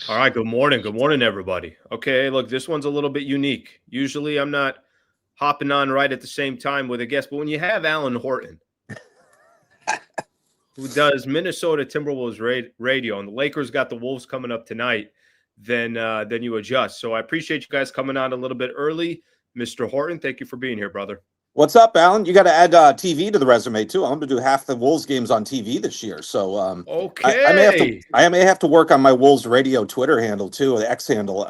All right, good morning. Good morning, everybody. Okay, look, this one's a little bit unique. Usually I'm not hopping on right at the same time with a guest, but when you have Alan Horton, who does Minnesota Timberwolves radio, and the Lakers got the Wolves coming up tonight, then you adjust. So I appreciate you guys coming on a little bit early. Mr. Horton, thank you for being here, brother. What's up, Alan? You got to add TV to the resume too. I'm going to do half the Wolves games on TV this year, so I may have to Okay. work on my Wolves radio Twitter handle too, the X handle.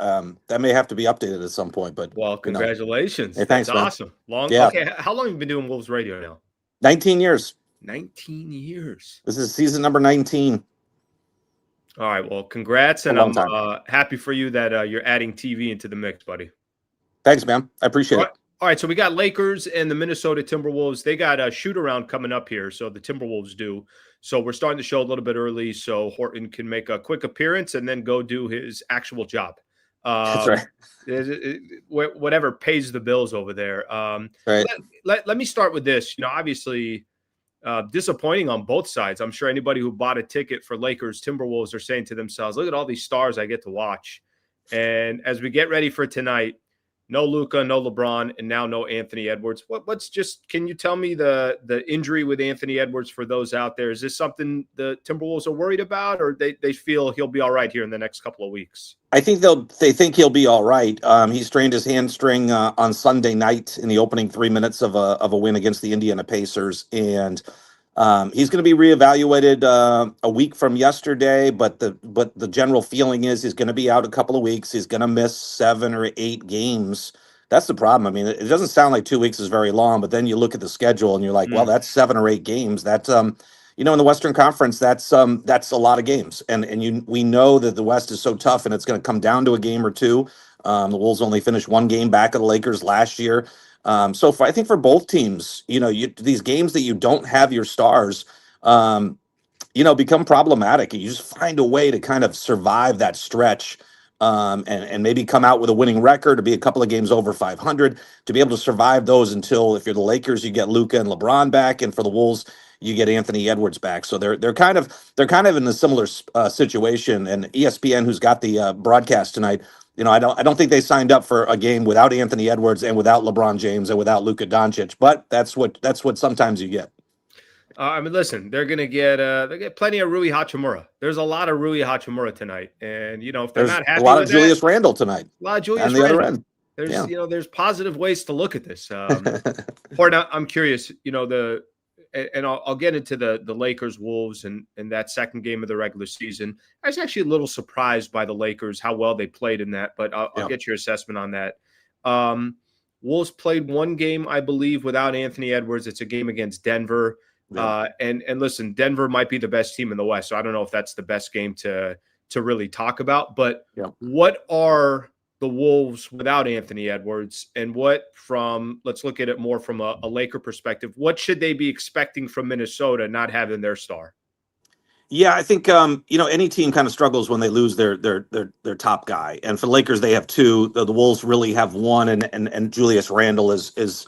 That may have to be updated at some point, but Well, hey, congratulations. That's thanks, man. awesome. Long. Yeah, Okay, how long have you been doing Wolves radio now? 19 years. 19 years. This is season number 19. All right. Well, congrats, and A long I'm time. happy for you that you're adding TV into the mix, buddy. Thanks, man. I appreciate it. All right. So we got Lakers and the Minnesota Timberwolves. They got a shoot around coming up here. So the Timberwolves do. So we're starting the show a little bit early so Horton can make a quick appearance and then go do his actual job. That's right. Whatever pays the bills over there. Right. Let me start with this. Obviously, disappointing on both sides. I'm sure anybody who bought a ticket for Lakers Timberwolves are saying to themselves, look at all these stars I get to watch. And as we get ready for tonight, no Luka, no LeBron, and now no Anthony Edwards. Can you tell me the injury with Anthony Edwards for those out there? Is this something the Timberwolves are worried about, or they feel he'll be all right here in the next couple of weeks? I think they think he'll be all right. He strained his hamstring on Sunday night in the opening 3 minutes of a win against the Indiana Pacers, and he's going to be reevaluated a week from yesterday. But the general feeling is he's going to be out a couple of weeks. He's going to miss 7 or 8 games. That's the problem. I mean, it doesn't sound like 2 weeks is very long, but then you look at the schedule and you're like, well, that's 7 or 8 games. That's in the Western Conference, that's a lot of games, and we know that the West is so tough, and it's going to come down to a game or two. The Wolves only finished 1 game back of the Lakers last year. I think for both teams, these games that you don't have your stars, become problematic, and you just find a way to kind of survive that stretch. And maybe come out with a winning record, to be a couple of games over 500, to be able to survive those until, if you're the Lakers, you get Luka and LeBron back, and for the Wolves, you get Anthony Edwards back. So they're kind of in a similar situation. And ESPN, who's got the broadcast tonight, I don't think they signed up for a game without Anthony Edwards and without LeBron James and without Luka Doncic. But that's what sometimes you get. Listen, they're going to get plenty of Rui Hachimura. There's a lot of Rui Hachimura tonight, and if they're not happy, a lot of Julius Randle tonight. A lot of Julius on the Randle. other end. There's positive ways to look at this. Horton, I'm curious. And I'll get into the Lakers Wolves and that second game of the regular season. I was actually a little surprised by the Lakers, how well they played in that, but I'll get your assessment on that. Wolves played 1 game, I believe, without Anthony Edwards. It's a game against Denver. Yeah. And listen, Denver might be the best team in the West, so I don't know if that's the best game to really talk about. But what are the Wolves without Anthony Edwards, and let's look at it more from a Laker perspective, what should they be expecting from Minnesota not having their star? Yeah, I think any team kind of struggles when they lose their top guy, and for the Lakers they have 2. The Wolves really have 1, and Julius Randle is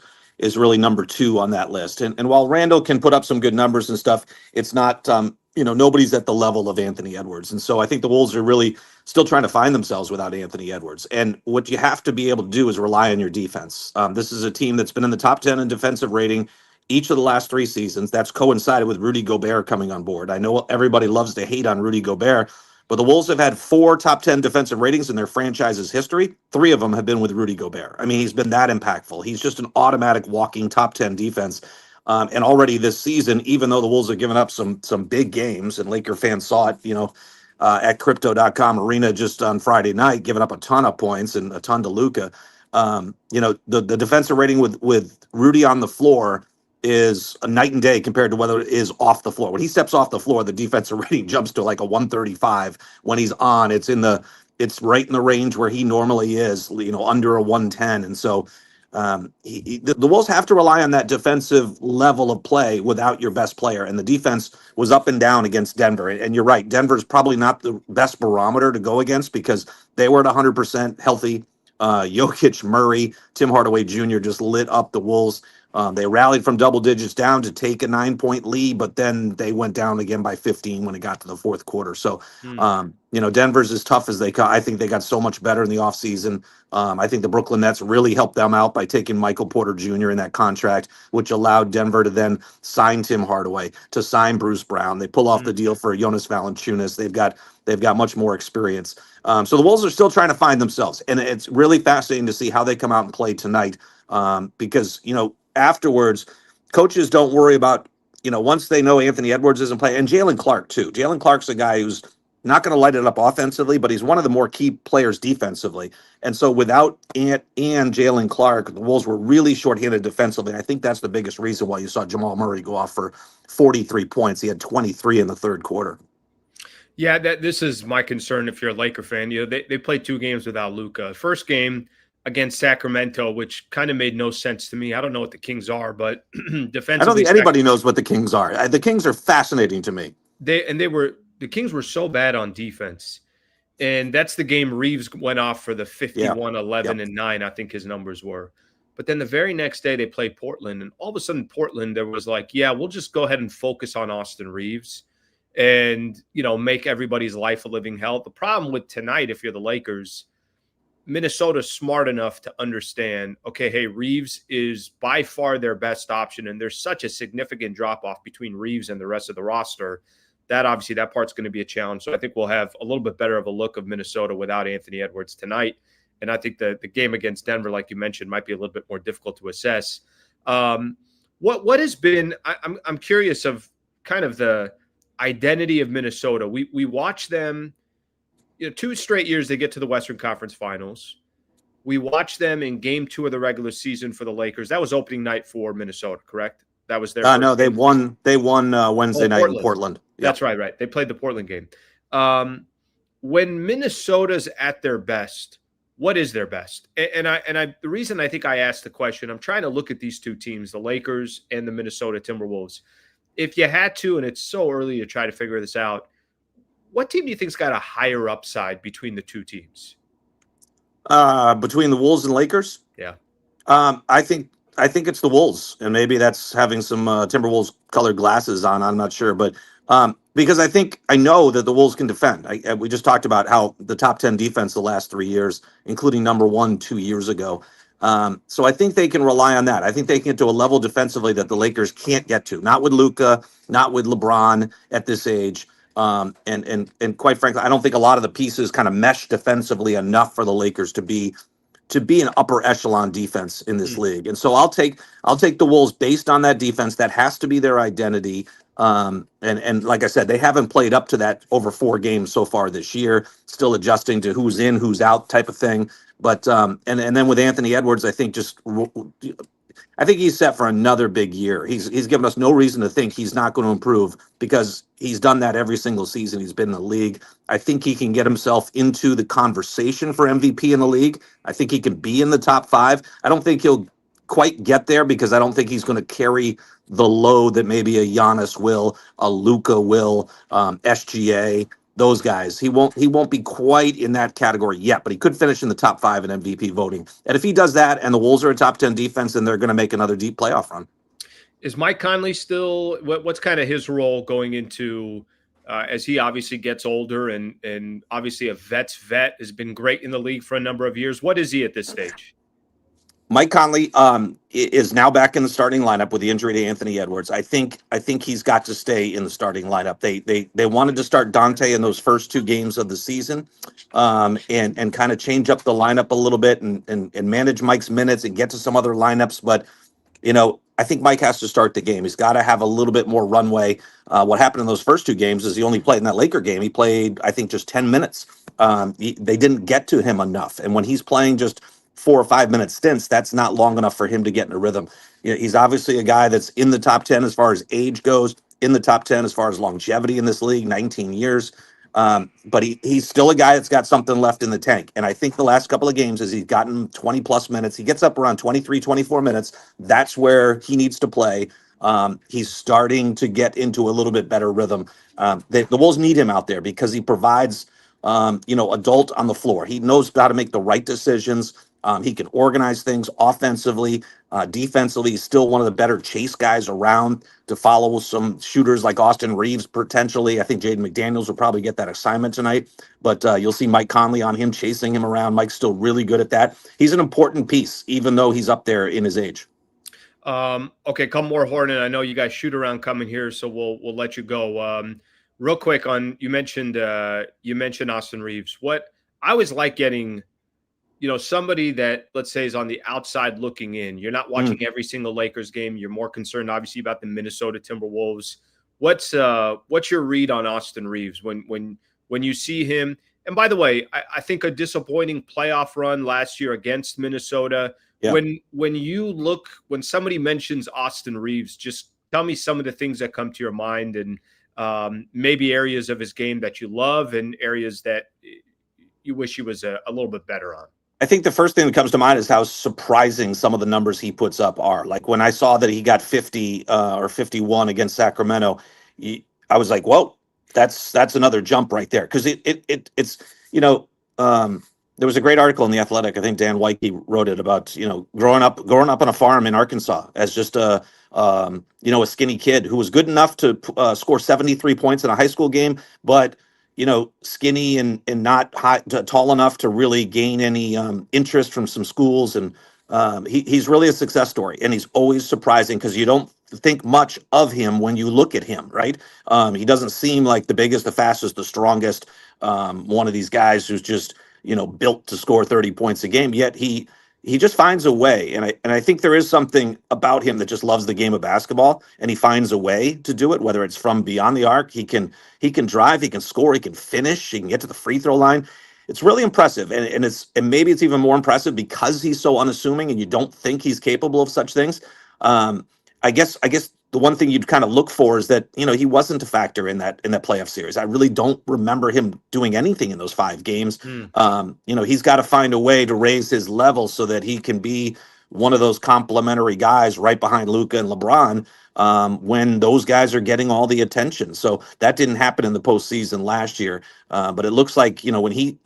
really number 2 on that list. And while Randle can put up some good numbers and stuff, it's not nobody's at the level of Anthony Edwards. And so I think the Wolves are really still trying to find themselves without Anthony Edwards. And what you have to be able to do is rely on your defense. This is a team that's been in the top 10 in defensive rating each of the last 3 seasons. That's coincided with Rudy Gobert coming on board. I know everybody loves to hate on Rudy Gobert, but the Wolves have had 4 top 10 defensive ratings in their franchise's history. 3 of them have been with Rudy Gobert. I mean, he's been that impactful. He's just an automatic walking top 10 defense. And already this season, even though the Wolves have given up some big games, and Laker fans saw it, at Crypto.com Arena just on Friday night, giving up a ton of points and a ton to Luka. The defensive rating with Rudy on the floor is a night and day compared to whether it is off the floor. When he steps off the floor, the defensive rating jumps to like a 135. When he's on, it's right in the range where he normally is, under a 110. And so the Wolves have to rely on that defensive level of play without your best player. And the defense was up and down against Denver. And you're right, Denver's probably not the best barometer to go against because they were at 100% healthy. Jokic, Murray, Tim Hardaway Jr. just lit up the Wolves. They rallied from double digits down to take a 9-point lead, but then they went down again by 15 when it got to the fourth quarter. So, Denver's as tough as they got. I think they got so much better in the offseason. I think the Brooklyn Nets really helped them out by taking Michael Porter Jr. in that contract, which allowed Denver to then sign Tim Hardaway, to sign Bruce Brown. They pull off the deal for Jonas Valanciunas. They've got much more experience. So the Wolves are still trying to find themselves, and it's really fascinating to see how they come out and play tonight. Because afterwards, coaches don't worry about once they know Anthony Edwards isn't playing, and Jalen Clark too. Jalen Clark's a guy who's not going to light it up offensively, but he's one of the more key players defensively. And so without Ant and Jalen Clark, the Wolves were really shorthanded defensively. I think that's the biggest reason why you saw Jamal Murray go off for 43 points. He had 23 in the third quarter. Yeah, this is my concern if you're a Laker fan. They played 2 games without Luka. First game against Sacramento, which kind of made no sense to me. I don't know what the Kings are, but defensively, I don't think anybody knows what the Kings are. The Kings are fascinating to me. The Kings were so bad on defense. And that's the game Reaves went off for the 51, 11, and 9, I think his numbers were. But then the very next day they played Portland, and all of a sudden Portland, there was like, yeah, we'll just go ahead and focus on Austin Reaves and, make everybody's life a living hell. The problem with tonight, if you're the Lakers, Minnesota's smart enough to understand, okay, hey, Reaves is by far their best option, and there's such a significant drop-off between Reaves and the rest of the roster that obviously that part's going to be a challenge. So I think we'll have a little bit better of a look of Minnesota without Anthony Edwards tonight. And I think the game against Denver, like you mentioned, might be a little bit more difficult to assess. What has been, I'm curious of kind of the identity of Minnesota. We watch them, 2 straight years they get to the Western Conference Finals. We watch them in game 2 of the regular season for the Lakers. That was opening night for Minnesota, correct? That was their no, they won Wednesday night in Portland. Yep. That's right. They played the Portland game. When Minnesota's at their best, what is their best? And the reason I think I asked the question, I'm trying to look at these 2 teams, the Lakers and the Minnesota Timberwolves. If you had to, and it's so early to try to figure this out, what team do you think's got a higher upside between the 2 teams? Between the Wolves and Lakers? Yeah. I think it's the Wolves, and maybe that's having some Timberwolves colored glasses on. I'm not sure, but because I know that the Wolves can defend. We just talked about how the top 10 defense the last 3 years, including number 1 2 years ago. So I think they can rely on that. I think they can get to a level defensively that the Lakers can't get to. Not with Luka, not with LeBron at this age. And quite frankly, I don't think a lot of the pieces kind of mesh defensively enough for the Lakers to be an upper echelon defense in this league. And so I'll take the Wolves based on that defense. That has to be their identity. And like I said, they haven't played up to that over 4 games so far this year, still adjusting to who's in, who's out type of thing. But and then with Anthony Edwards, I think he's set for another big year. He's given us no reason to think he's not going to improve, because he's done that every single season he's been in the league. I think he can get himself into the conversation for MVP in the league. I think he can be in the top 5. I don't think he'll quite get there, because I don't think he's going to carry the load that maybe a Giannis will, a Luka will, SGA, those guys. He won't be quite in that category yet, but he could finish in the top 5 in MVP voting. And if he does that, and the Wolves are a top 10 defense, then they're going to make another deep playoff run. Is Mike Conley still, what's kind of his role going into, as he obviously gets older and obviously a vet's vet, has been great in the league for a number of years. What is he at this stage? Mike Conley is now back in the starting lineup with the injury to Anthony Edwards. I think he's got to stay in the starting lineup. They wanted to start Dante in those first 2 games of the season, and kind of change up the lineup a little bit and manage Mike's minutes and get to some other lineups. But I think Mike has to start the game. He's got to have a little bit more runway. What happened in those first 2 games is he only played in that Laker game. He played, I think, just 10 minutes. They didn't get to him enough, and when he's playing just 4 or 5 minute stints, that's not long enough for him to get in a rhythm. He's obviously a guy that's in the top 10 as far as age goes, in the top 10 as far as longevity in this league, 19 years. But he's still a guy that's got something left in the tank. And I think the last couple of games, as he's gotten 20 plus minutes, he gets up around 23, 24 minutes. That's where he needs to play. He's starting to get into a little bit better rhythm. The Wolves need him out there because he provides, adult on the floor. He knows how to make the right decisions. He can organize things offensively, defensively. He's still one of the better chase guys around to follow some shooters like Austin Reaves potentially. I think Jaden McDaniels will probably get that assignment tonight, but you'll see Mike Conley on him, chasing him around. Mike's still really good at that. He's an important piece, even though he's up there in his age. Okay, come more Horton. I know you guys shoot around coming here, so we'll let you go. Real quick on you mentioned Austin Reaves. What I always like getting, somebody that let's say is on the outside looking in. You're not watching every single Lakers game. You're more concerned, obviously, about the Minnesota Timberwolves. What's your read on Austin Reaves when you see him? And by the way, I think a disappointing playoff run last year against Minnesota. Yeah. When somebody mentions Austin Reaves, just tell me some of the things that come to your mind and maybe areas of his game that you love and areas that you wish he was a little bit better on. I think the first thing that comes to mind is how surprising some of the numbers he puts up are. Like when I saw that he got 50 or 51 against Sacramento, I was like, "Whoa, that's another jump right there." Because it's there was a great article in The Athletic. I think Dan Wyke wrote it about, growing up on a farm in Arkansas as just a skinny kid who was good enough to score 73 points in a high school game, but, skinny and not tall enough to really gain any interest from some schools. And he's really a success story. And he's always surprising because you don't think much of him when you look at him, right? He doesn't seem like the biggest, the fastest, the strongest, one of these guys who's just, built to score 30 points a game, yet he just finds a way. And I think there is something about him that just loves the game of basketball, and he finds a way to do it, whether it's from beyond the arc. He can drive, he can score, he can finish, he can get to the free throw line. It's really impressive. And maybe it's even more impressive because he's so unassuming and you don't think he's capable of such things. I guess the one thing you'd kind of look for is that, he wasn't a factor in that playoff series. I really don't remember him doing anything in those 5 games. He's got to find a way to raise his level so that he can be one of those complimentary guys right behind Luka and LeBron when those guys are getting all the attention. So that didn't happen in the postseason last year. But it looks like, when he,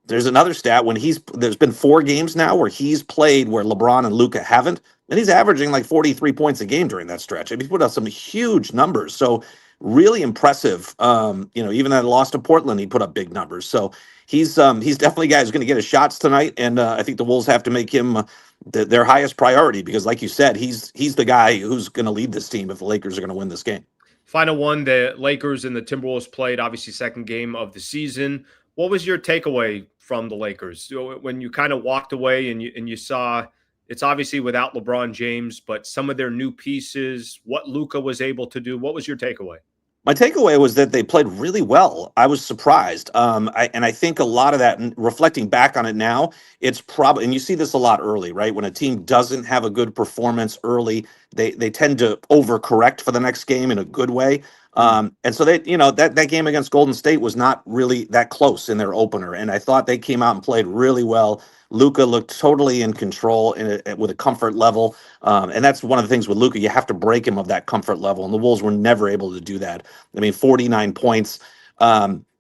there's another stat there's been 4 games now where he's played where LeBron and Luka haven't. And he's averaging like 43 points a game during that stretch. He put up some huge numbers. So really impressive. Even that loss to Portland, he put up big numbers. So he's definitely a guy who's going to get his shots tonight. And I think the Wolves have to make him their highest priority because, like you said, he's the guy who's going to lead this team if the Lakers are going to win this game. Final one, the Lakers and the Timberwolves played, obviously second game of the season. What was your takeaway from the Lakers when you kind of walked away and you saw – it's obviously without LeBron James, but some of their new pieces, what Luka was able to do. What was your takeaway? My takeaway was that they played really well. I was surprised. I think a lot of that, reflecting back on it now, it's probably, and you see this a lot early, right? When a team doesn't have a good performance early, they tend to overcorrect for the next game in a good way. And so that game against Golden State was not really that close in their opener. And I thought they came out and played really well. Luka looked totally in control with a comfort level. And that's one of the things with Luka. You have to break him of that comfort level. And the Wolves were never able to do that. 49 points.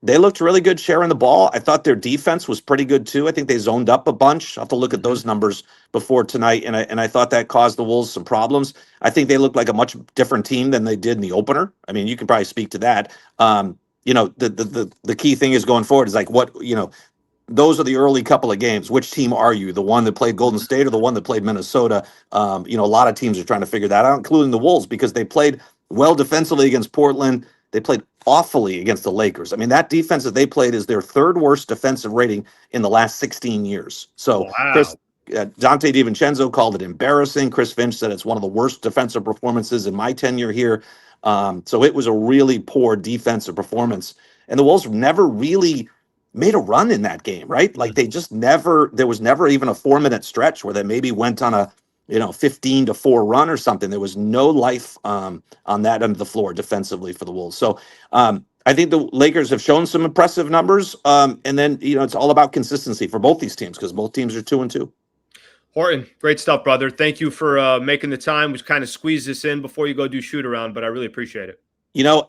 They looked really good sharing the ball. I thought their defense was pretty good too. I think they zoned up a bunch. I'll have to look at those numbers before tonight. And I thought that caused the Wolves some problems. I think they looked like a much different team than they did in the opener. You can probably speak to that. The key thing is going forward is like those are the early couple of games. Which team are you? The one that played Golden State or the one that played Minnesota? A lot of teams are trying to figure that out, including the Wolves, because they played well defensively against Portland. They played awfully against the Lakers. That defense that they played is their 3rd worst defensive rating in the last 16 years. So wow. Dante DiVincenzo called it embarrassing. Chris Finch said it's one of the worst defensive performances in my tenure here. So it was a really poor defensive performance. And the Wolves never really made a run in that game, right? Like they just there was never even a 4-minute stretch where they maybe went on a 15-4 run or something. There was no life on that end of the floor defensively for the Wolves. So I think the Lakers have shown some impressive numbers. And then, it's all about consistency for both these teams because both teams are 2-2. Horton, great stuff, brother. Thank you for making the time. We kind of squeeze this in before you go do shoot around, but I really appreciate it.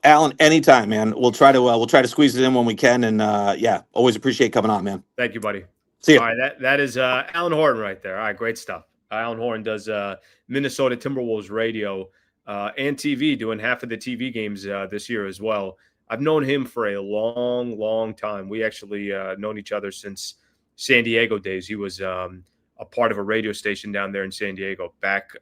Alan, anytime, man. We'll try to squeeze it in when we can. And always appreciate coming on, man. Thank you, buddy. See All ya. right, that is Alan Horton right there. All right, great stuff. Alan Horton does Minnesota Timberwolves radio and TV, doing half of the TV games this year as well. I've known him for a long, long time. We actually known each other since San Diego days. He was a part of a radio station down there in San Diego back,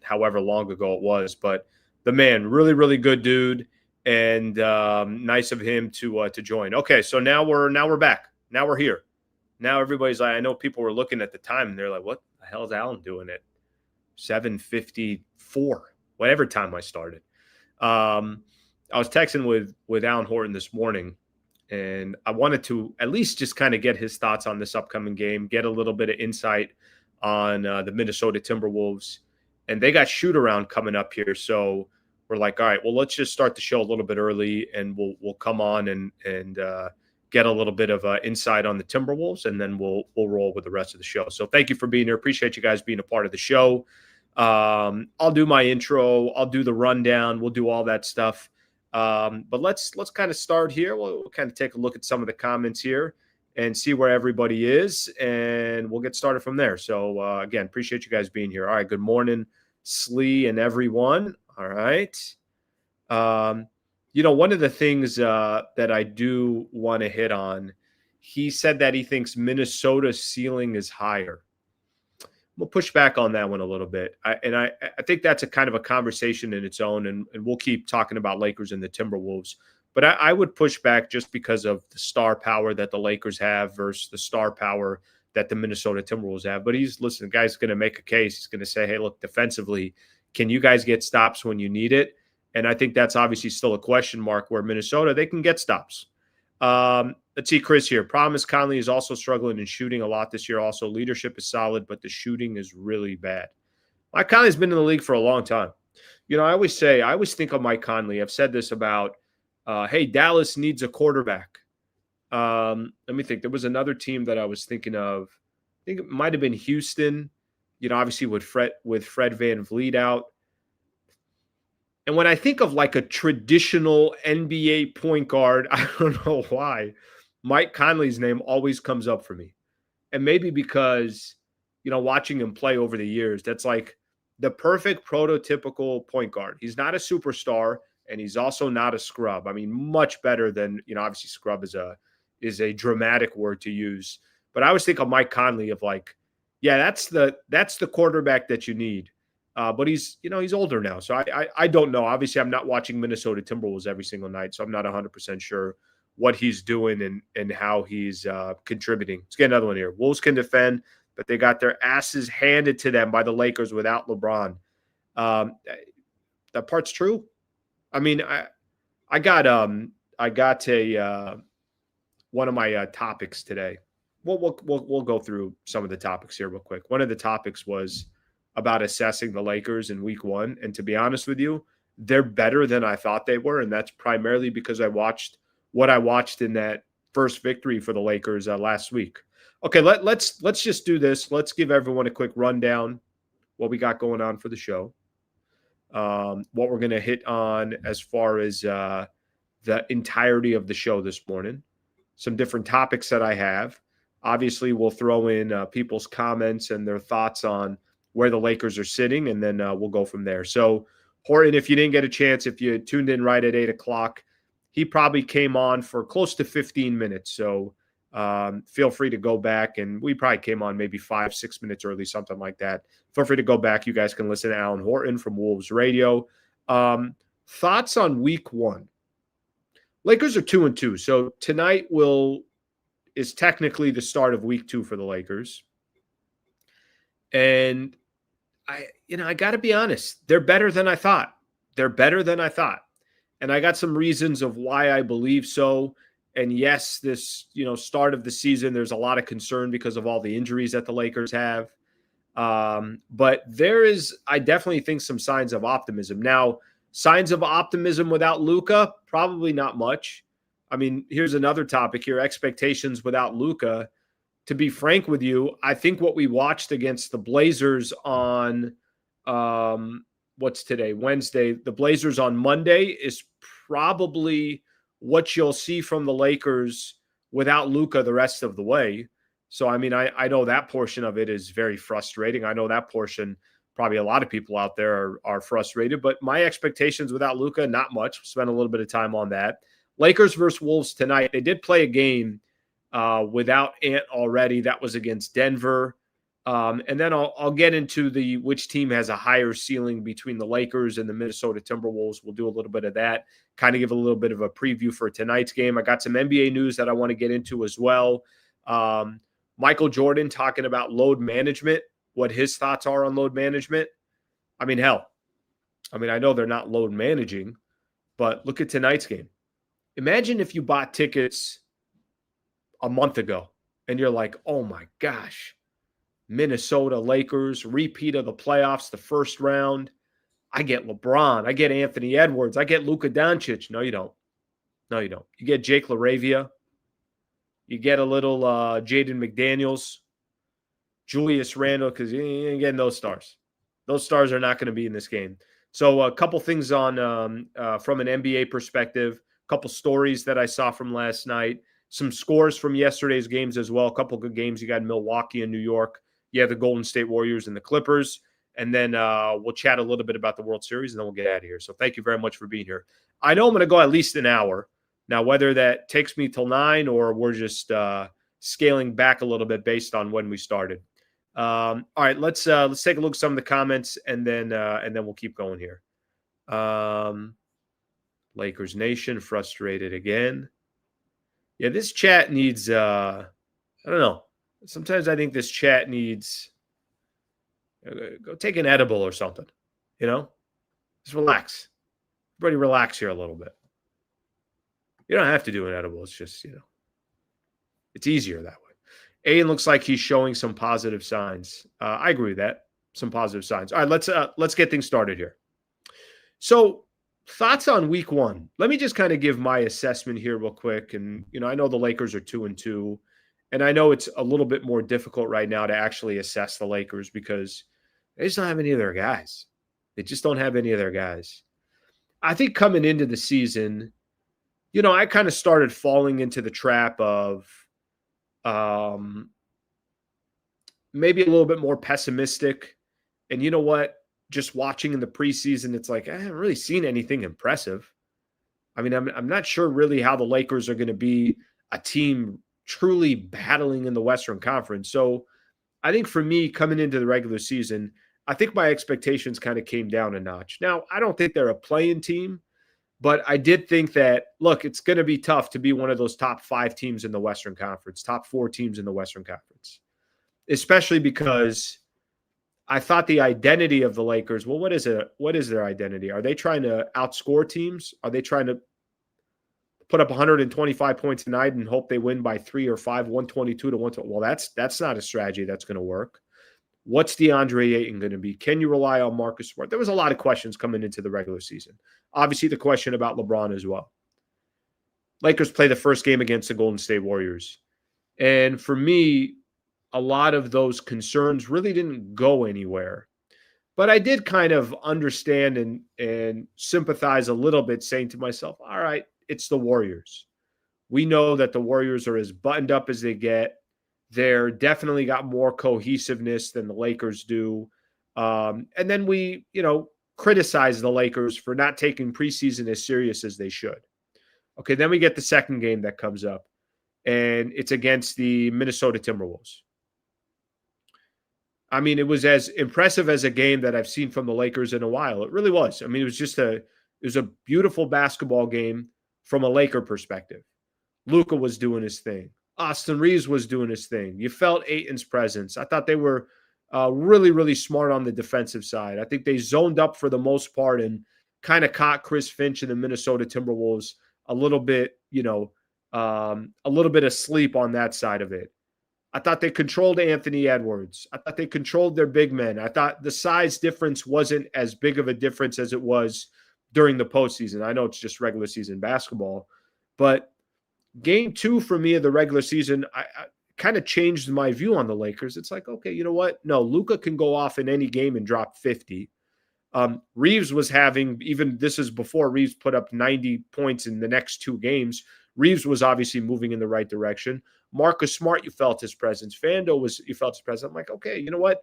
however long ago it was. But the man, really, really good dude, and nice of him to join. Okay, so now we're back. Now we're here. Now everybody's like, I know people were looking at the time and they're like, what the hell is Alan doing at 7:54, whatever time I started? I was texting with Alan Horton this morning, and I wanted to at least just kind of get his thoughts on this upcoming game, get a little bit of insight on the Minnesota Timberwolves. And they got shoot around coming up here. So we're like, all right, well, let's just start the show a little bit early, and we'll come on and get a little bit of insight on the Timberwolves, and then we'll roll with the rest of the show. So thank you for being here. Appreciate you guys being a part of the show. I'll do my intro. I'll do the rundown. We'll do all that stuff. But let's kind of start here. We'll kind of take a look at some of the comments here and see where everybody is, and we'll get started from there. So again, appreciate you guys being here. All right, good morning, Slee and everyone. All right. One of the things that I do want to hit on, he said that he thinks Minnesota's ceiling is higher. We'll push back on that one a little bit. I think that's a kind of a conversation in its own, and we'll keep talking about Lakers and the Timberwolves. But I would push back just because of the star power that the Lakers have versus the star power that the Minnesota Timberwolves have. But the guy's going to make a case. He's going to say, hey, look, defensively, can you guys get stops when you need it? And I think that's obviously still a question mark where Minnesota, they can get stops. Let's see, Chris here. Problem is Conley is also struggling in shooting a lot this year. Also, leadership is solid, but the shooting is really bad. Mike Conley's been in the league for a long time. I always think of Mike Conley. I've said this about, hey, Dallas needs a quarterback. Let me think. There was another team that I was thinking of. I think it might have been Houston, obviously with Fred VanVleet out. And when I think of like a traditional NBA point guard, I don't know why, Mike Conley's name always comes up for me. And maybe because, watching him play over the years, that's like the perfect prototypical point guard. He's not a superstar, and he's also not a scrub. I mean, much better than, obviously scrub is a dramatic word to use. But I always think of Mike Conley of like, yeah, that's the quarterback that you need. But he's older now. So I don't know. Obviously, I'm not watching Minnesota Timberwolves every single night, so I'm not 100% sure what he's doing and how he's contributing. Let's get another one here. Wolves can defend, but they got their asses handed to them by the Lakers without LeBron. That part's true. I mean, I got one of my topics today. We'll go through some of the topics here real quick. One of the topics was about assessing the Lakers in week one. And to be honest with you, they're better than I thought they were. And that's primarily because I watched what I watched in that first victory for the Lakers last week. Okay, let's just do this. Let's give everyone a quick rundown what we got going on for the show. What we're going to hit on as far as the entirety of the show this morning. Some different topics that I have. Obviously, we'll throw in people's comments and their thoughts on where the Lakers are sitting, and then we'll go from there. So, Horton, if you didn't get a chance, if you tuned in right at 8 o'clock, he probably came on for close to 15 minutes. So feel free to go back, and we probably came on maybe 5-6 minutes early, something like that. Feel free to go back. You guys can listen to Alan Horton from Wolves Radio. Thoughts on week one? Lakers are 2-2. So tonight is technically the start of week two for the Lakers. And I got to be honest, they're better than I thought. And I got some reasons of why I believe so. And yes, this, start of the season, there's a lot of concern because of all the injuries that the Lakers have. But I definitely think some signs of optimism. Now, signs of optimism without Luka, probably not much. I mean, here's another topic here, expectations without Luka. To be frank with you, I think what we watched against the Blazers on what's today, Wednesday, the Blazers on Monday is probably what you'll see from the Lakers without Luka the rest of the way. So, I mean, I know that portion of it is very frustrating. I know that portion, probably a lot of people out there are frustrated, but my expectations without Luka, not much. Spent a little bit of time on that. Lakers versus Wolves tonight. They did play a game without Ant already. That was against Denver. And then I'll get into which team has a higher ceiling between the Lakers and the Minnesota Timberwolves. We'll do a little bit of that, kind of give a little bit of a preview for tonight's game. I got some NBA news that I want to get into as well. Michael Jordan talking about load management, what his thoughts are on load management. I mean, hell, I know they're not load managing, but look at tonight's game. Imagine if you bought tickets a month ago and you're like, oh my gosh, Minnesota Lakers, repeat of the playoffs, the first round. I get LeBron. I get Anthony Edwards. I get Luka Doncic. No, you don't. No, you don't. You get Jake LaRavia. You get a little Jaden McDaniels, Julius Randle, because you ain't getting those stars. Those stars are not going to be in this game. So a couple things on from an NBA perspective, a couple stories that I saw from last night, some scores from yesterday's games as well, a couple good games. You got Milwaukee and New York. You have the Golden State Warriors and the Clippers. And then we'll chat a little bit about the World Series, and then we'll get out of here. So thank you very much for being here. I know I'm going to go at least an hour. Now, whether that takes me till 9 or we're just scaling back a little bit based on when we started. All right, let's take a look at some of the comments, and then we'll keep going here. Lakers Nation frustrated again. Yeah, this chat needs. I don't know. Sometimes I think this chat needs. Go take an edible or something. Just relax. Everybody, relax here a little bit. You don't have to do an edible. It's just, it's easier that way. Aiden looks like he's showing some positive signs. I agree with that. Some positive signs. All right, let's get things started here. So, thoughts on week 1. Let me just kind of give my assessment here real quick. And, I know the Lakers are 2-2. And I know it's a little bit more difficult right now to actually assess the Lakers because they just don't have any of their guys. They just don't have any of their guys. I think coming into the season, I kind of started falling into the trap of maybe a little bit more pessimistic. And you know what? Just watching in the preseason, it's like, I haven't really seen anything impressive. I mean, I'm not sure really how the Lakers are going to be a team truly battling in the Western Conference. So I think for me, coming into the regular season, I think my expectations kind of came down a notch. Now, I don't think they're a play-in team, but I did think that, look, it's going to be tough to be one of those top 5 teams in the Western Conference, top 4 teams in the Western Conference, especially because I thought the identity of the Lakers, well, what is it? What is their identity? Are they trying to outscore teams? Are they trying to put up 125 points tonight and hope they win by 3 or 5, 122 to 120? Well, that's not a strategy that's going to work. What's DeAndre Ayton going to be? Can you rely on Marcus Smart? There was a lot of questions coming into the regular season. Obviously, the question about LeBron as well. Lakers play the first game against the Golden State Warriors. And for me, a lot of those concerns really didn't go anywhere. But I did kind of understand and sympathize a little bit, saying to myself, all right, it's the Warriors. We know that the Warriors are as buttoned up as they get. They're definitely got more cohesiveness than the Lakers do. And then we, criticize the Lakers for not taking preseason as serious as they should. Okay, then we get the second game that comes up, and it's against the Minnesota Timberwolves. I mean, it was as impressive as a game that I've seen from the Lakers in a while. It really was. I mean, it was a beautiful basketball game from a Laker perspective. Luka was doing his thing. Austin Reaves was doing his thing. You felt Ayton's presence. I thought they were really, really smart on the defensive side. I think they zoned up for the most part and kind of caught Chris Finch and the Minnesota Timberwolves a little bit, asleep on that side of it. I thought they controlled Anthony Edwards. I thought they controlled their big men. I thought the size difference wasn't as big of a difference as it was during the postseason. I know it's just regular season basketball, but game 2 for me of the regular season, I kind of changed my view on the Lakers. It's like, okay, you know what? No, Luka can go off in any game and drop 50. Reaves was having, even this is before Reaves put up 90 points in the next 2 games. Reaves was obviously moving in the right direction. Marcus Smart, you felt his presence. You felt his presence. I'm like, okay, you know what?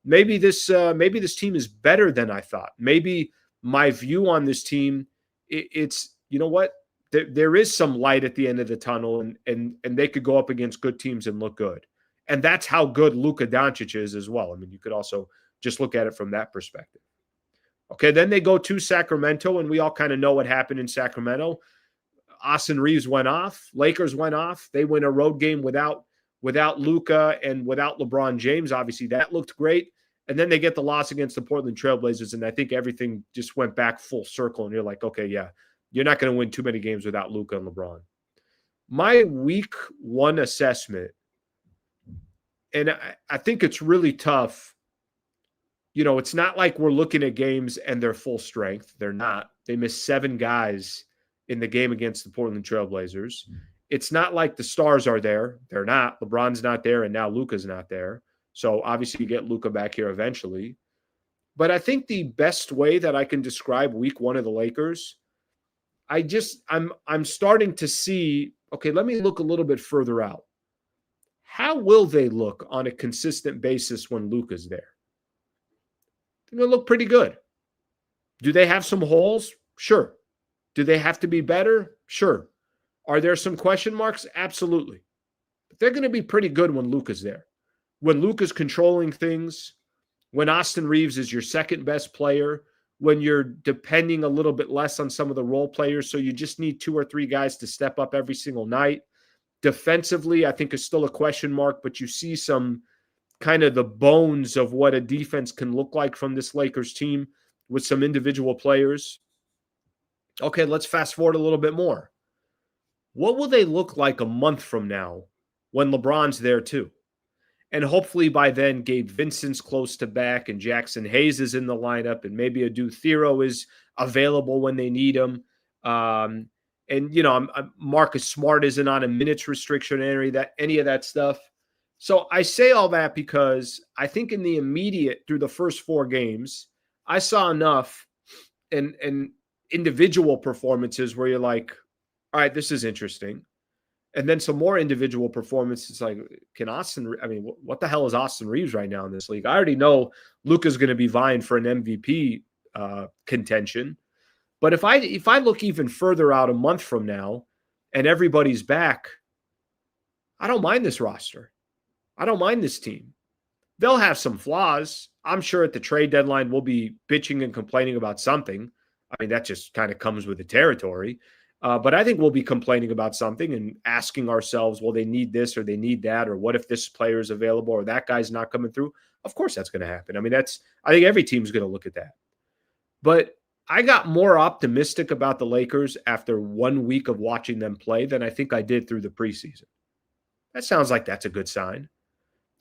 Maybe this team is better than I thought. Maybe my view on this team, it's, you know what? There is some light at the end of the tunnel, and they could go up against good teams and look good. And that's how good Luka Doncic is as well. I mean, you could also just look at it from that perspective. Okay, then they go to Sacramento, and we all kind of know what happened in Sacramento. Austin Reaves went off. Lakers went off. They win a road game without Luka and without LeBron James. Obviously, that looked great. And then they get the loss against the Portland Trailblazers, and I think everything just went back full circle. And you're like, okay, yeah, you're not going to win too many games without Luka and LeBron. My week one assessment, and I think it's really tough. You know, it's not like we're looking at games and they're full strength. They're not. They missed 7 guys in the game against the Portland Trailblazers. It's not like the stars are there. They're not. LeBron's not there, and now Luka's not there. So obviously you get Luka back here eventually. But I think the best way that I can describe week one of the Lakers, I'm starting to see, okay, let me look a little bit further out. How will they look on a consistent basis when Luka's there? They're going to look pretty good. Do they have some holes? Sure. Do they have to be better? Sure. Are there some question marks? Absolutely. But they're going to be pretty good when Luka's there. When Luka's controlling things, when Austin Reaves is your second best player, when you're depending a little bit less on some of the role players, so you just need 2 or 3 guys to step up every single night. Defensively, I think is still a question mark, but you see some kind of the bones of what a defense can look like from this Lakers team with some individual players. Okay, let's fast forward a little bit more. What will they look like a month from now when LeBron's there too? And hopefully by then, Gabe Vincent's close to back and Jackson Hayes is in the lineup and maybe Adu Thero is available when they need him. And, you know, Marcus Smart isn't on a minutes restriction or any of that stuff. So I say all that because I think in the immediate, through the first 4 games, I saw enough and individual performances where you're like, all right, this is interesting. And then some more individual performances like, what the hell is Austin Reaves right now in this league? I already know Luka's going to be vying for an MVP contention. But if I look even further out a month from now and everybody's back, I don't mind this roster. I don't mind this team. They'll have some flaws. I'm sure at the trade deadline we'll be bitching and complaining about something. I mean, that just kind of comes with the territory. But I think we'll be complaining about something and asking ourselves, well, they need this or they need that, or what if this player is available or that guy's not coming through? Of course that's going to happen. I mean, I think every team's going to look at that. But I got more optimistic about the Lakers after 1 week of watching them play than I think I did through the preseason. That sounds like that's a good sign.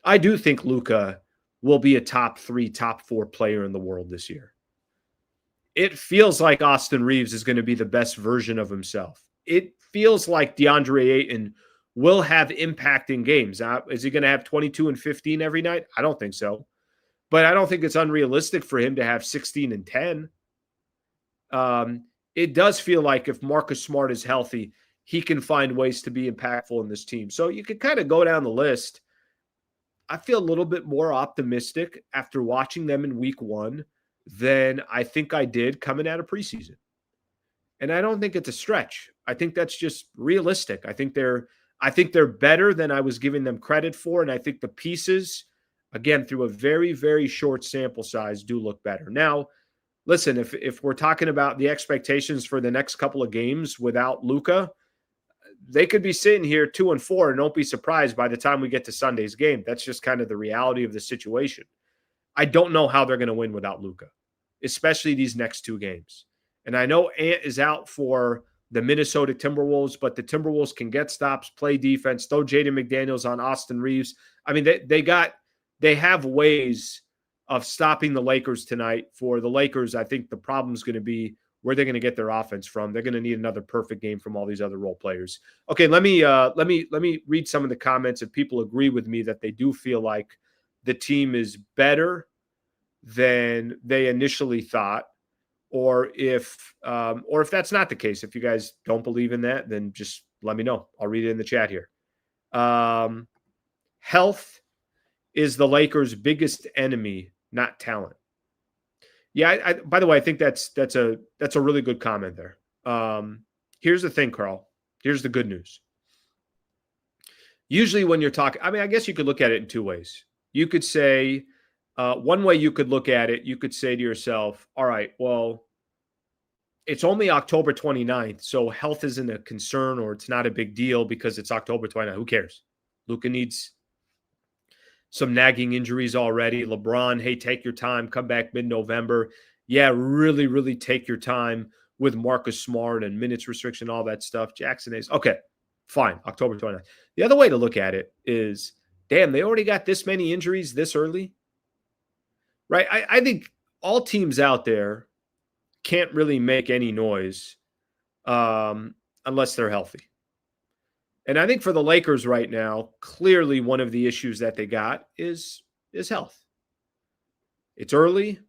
I do think Luka will be a top 3, top 4 player in the world this year. It feels like Austin Reaves is going to be the best version of himself. It feels like DeAndre Ayton will have impact in games. Is he going to have 22 and 15 every night? I don't think so. But I don't think it's unrealistic for him to have 16 and 10. It does feel like if Marcus Smart is healthy, he can find ways to be impactful in this team. So you could kind of go down the list. I feel a little bit more optimistic after watching them in week 1 than I think I did coming out of preseason. And I don't think it's a stretch. I think that's just realistic. I think they're better than I was giving them credit for. And I think the pieces, again, through a very, very short sample size, do look better. Now, listen, if we're talking about the expectations for the next couple of games without Luka, they could be sitting here 2-4 and don't be surprised by the time we get to Sunday's game. That's just kind of the reality of the situation. I don't know how they're going to win without Luka, especially these next 2 games. And I know Ant is out for the Minnesota Timberwolves, but the Timberwolves can get stops, play defense, throw Jaden McDaniels on Austin Reaves. I mean, they have ways of stopping the Lakers tonight. For the Lakers, I think the problem is going to be where they're going to get their offense from. They're going to need another perfect game from all these other role players. Okay, let me read some of the comments if people agree with me that they do feel like the team is better than they initially thought, or if that's not the case. If you guys don't believe in that, then just let me know. I'll read it in the chat here. Health is the Lakers' biggest enemy, not talent. Yeah, by the way, I think that's a really good comment there. Here's the thing, Carl. Here's the good news. Usually when you're talking, I mean, I guess you could look at it in two ways. You could say, one way you could look at it, you could say to yourself, all right, well, it's only October 29th, so health isn't a concern or it's not a big deal because it's October 29th. Who cares? Luka needs some nagging injuries already. LeBron, hey, take your time, come back mid-November. Yeah, really, really take your time with Marcus Smart and minutes restriction, all that stuff. Jackson Hayes. Okay, fine, October 29th. The other way to look at it is, damn, they already got this many injuries this early, right? I think all teams out there can't really make any noise unless they're healthy. And I think for the Lakers right now, clearly one of the issues that they got is health. It's early,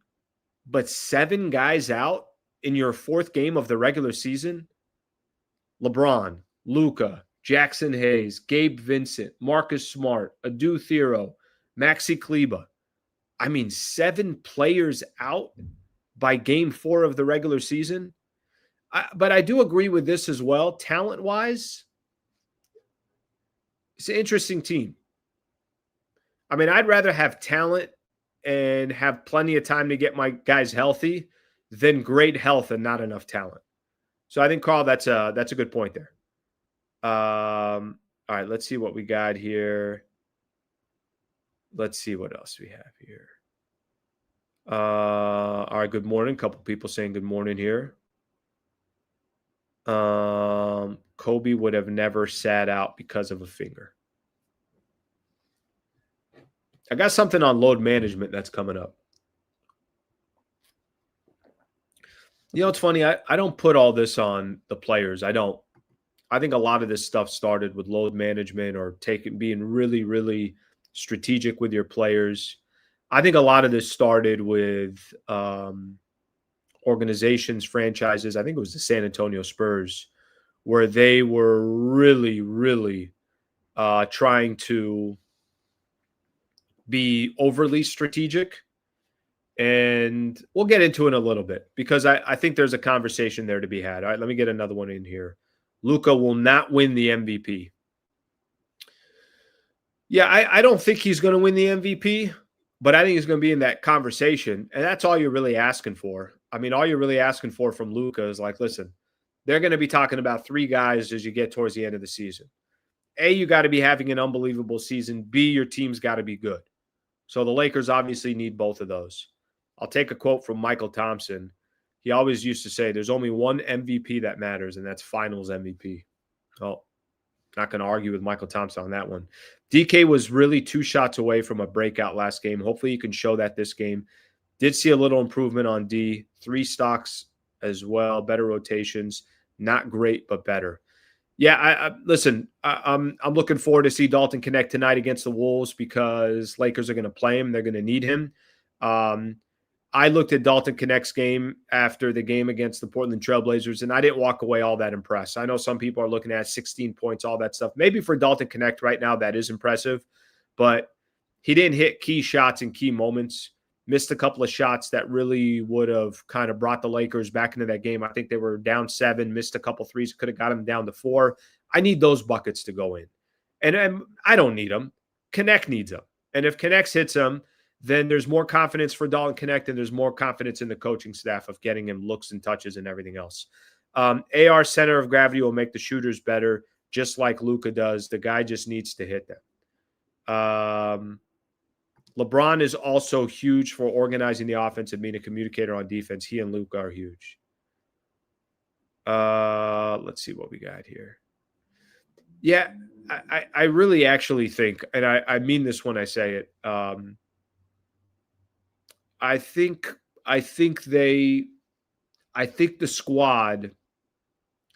but 7 guys out in your 4th game of the regular season, LeBron, Luka, Jackson Hayes, Gabe Vincent, Marcus Smart, Adu Thero, Maxi Kleba. I mean, 7 players out by game 4 of the regular season. But I do agree with this as well. Talent-wise, it's an interesting team. I mean, I'd rather have talent and have plenty of time to get my guys healthy than great health and not enough talent. So I think, Carl, that's a good point there. All right, let's see what we got here. Let's see what else we have here. All right, good morning. A couple people saying good morning here. Kobe would have never sat out because of a finger. I got something on load management that's coming up. You know, it's funny. I don't put all this on the players. I don't. I think a lot of this stuff started with load management or being really, really strategic with your players. I think a lot of this started with organizations, franchises. I think it was the San Antonio Spurs, where they were really, really trying to be overly strategic. And we'll get into it in a little bit because I think there's a conversation there to be had. All right, let me get another one in here. Luka will not win the MVP. Yeah, I don't think he's going to win the MVP, but I think he's going to be in that conversation. And that's all you're really asking for. I mean, all you're really asking for from Luka is like, listen, they're going to be talking about 3 guys as you get towards the end of the season. A, you got to be having an unbelievable season. B, your team's got to be good. So the Lakers obviously need both of those. I'll take a quote from Michael Thompson. He always used to say, there's only one MVP that matters, and that's finals MVP. Oh, not going to argue with Michael Thompson on that one. DK was really 2 shots away from a breakout last game. Hopefully you can show that this game. Did see a little improvement on D. 3 stocks as well, better rotations. Not great, but better. Yeah, listen, I'm looking forward to see Dalton Connect tonight against the Wolves because Lakers are going to play him. They're going to need him. I looked at Dalton Connect's game after the game against the Portland Trailblazers, and I didn't walk away all that impressed. I know some people are looking at 16 points, all that stuff. Maybe for Dalton Connect right now, that is impressive, but he didn't hit key shots in key moments. Missed a couple of shots that really would have kind of brought the Lakers back into that game. I think they were down 7, missed a couple threes, could have got them down to 4. I need those buckets to go in. And I don't need them. Connect needs them. And if Connect hits them, then there's more confidence for Dalton Connect, and there's more confidence in the coaching staff of getting him looks and touches and everything else. AR center of gravity will make the shooters better, just like Luka does. The guy just needs to hit them. LeBron is also huge for organizing the offense and being a communicator on defense. He and Luka are huge. Let's see what we got here. Yeah, I really actually think, and I mean this when I say it, I think the squad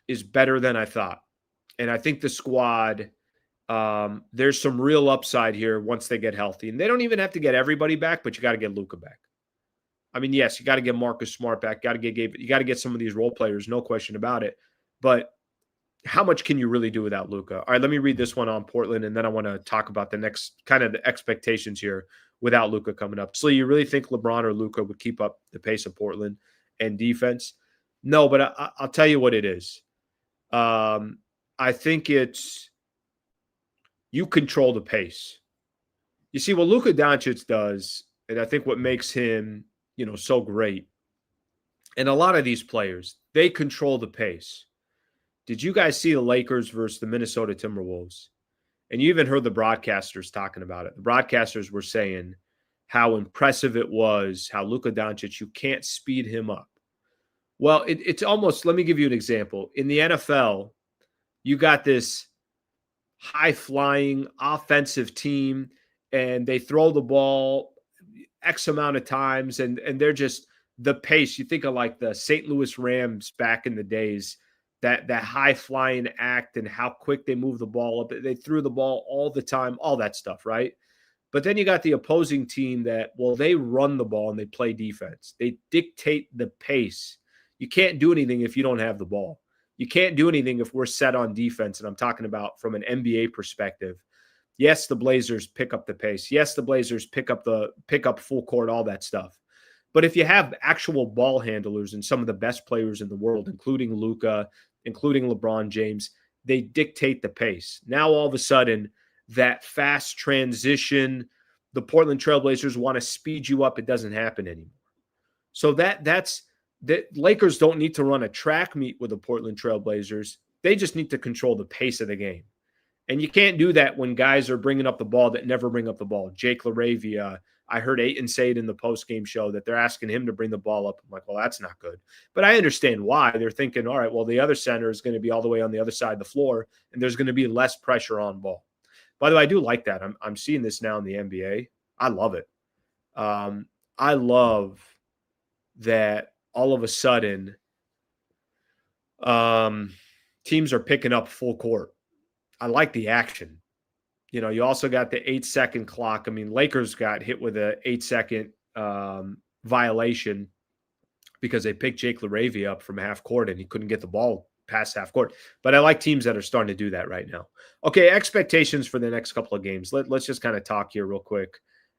is better than I thought. And I think the squad, there's some real upside here once they get healthy. And they don't even have to get everybody back, but you got to get Luka back. I mean, yes, you got to get Marcus Smart back. You got to get some of these role players, no question about it. But how much can you really do without Luka? All right, let me read this one on Portland, and then I want to talk about the next kind of the expectations here without Luka coming up. So you really think LeBron or Luka would keep up the pace of Portland and defense? No, but I'll tell you what it is. I think it's you control the pace. You see, what Luka Doncic does, and I think what makes him, so great, and a lot of these players, they control the pace. Did you guys see the Lakers versus the Minnesota Timberwolves? And you even heard the broadcasters talking about it. The broadcasters were saying how impressive it was, how Luka Doncic, you can't speed him up. Well, it's almost, let me give you an example. In the NFL, you got this high-flying offensive team, and they throw the ball X amount of times, and they're just the pace. You think of like the St. Louis Rams back in the days, that high-flying act and how quick they move the ball up. They threw the ball all the time, all that stuff, right? But then you got the opposing team that, well, they run the ball and they play defense. They dictate the pace. You can't do anything if you don't have the ball. You can't do anything if we're set on defense, and I'm talking about from an NBA perspective. Yes, the Blazers pick up the pace. Yes, the Blazers pick up full court, all that stuff. But if you have actual ball handlers and some of the best players in the world, including Luka, including LeBron James, they dictate the pace. Now, all of a sudden, that fast transition, the Portland Trailblazers want to speed you up. It doesn't happen anymore. So that's Lakers don't need to run a track meet with the Portland Trailblazers. They just need to control the pace of the game. And you can't do that when guys are bringing up the ball that never bring up the ball. Jake LaRavia, I heard Ayton say it in the postgame show that they're asking him to bring the ball up. I'm like, well, that's not good. But I understand why. They're thinking, all right, well, the other center is going to be all the way on the other side of the floor, and there's going to be less pressure on ball. By the way, I do like that. I'm seeing this now in the NBA. I love it. I love that all of a sudden teams are picking up full court. I like the action. You also got the 8-second clock. I mean, Lakers got hit with a 8-second violation because they picked Jake LaRavia up from half court and he couldn't get the ball past half court. But I like teams that are starting to do that right now. Okay, expectations for the next couple of games. Let's just kind of talk here real quick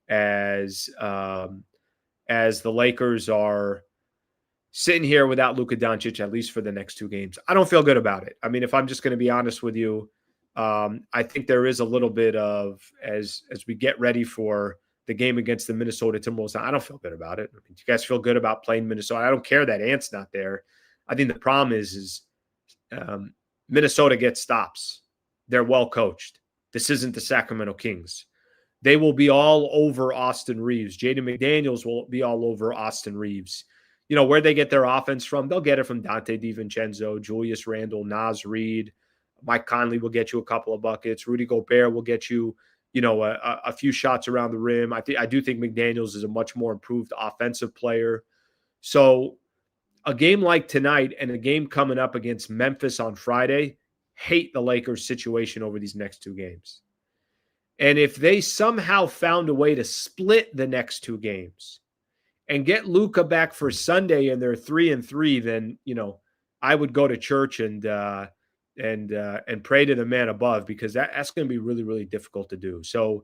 as the Lakers are sitting here without Luka Doncic, at least for the next 2 games. I don't feel good about it. I mean, if I'm just going to be honest with you, I think there is a little bit of, as we get ready for the game against the Minnesota Timberwolves, I don't feel good about it. I mean, do you guys feel good about playing Minnesota? I don't care that Ant's not there. I think the problem is Minnesota gets stops. They're well coached. This isn't the Sacramento Kings. They will be all over Austin Reaves. Jaden McDaniels will be all over Austin Reaves. Where they get their offense from, they'll get it from Dante DiVincenzo, Julius Randle, Naz Reid. Mike Conley will get you a couple of buckets. Rudy Gobert will get you, a few shots around the rim. I do think McDaniels is a much more improved offensive player. So a game like tonight and a game coming up against Memphis on Friday, hate the Lakers' situation over these next 2 games. And if they somehow found a way to split the next 2 games and get Luka back for Sunday and they're 3-3, then, I would go to church and pray to the man above, because that's going to be really, really difficult to do. So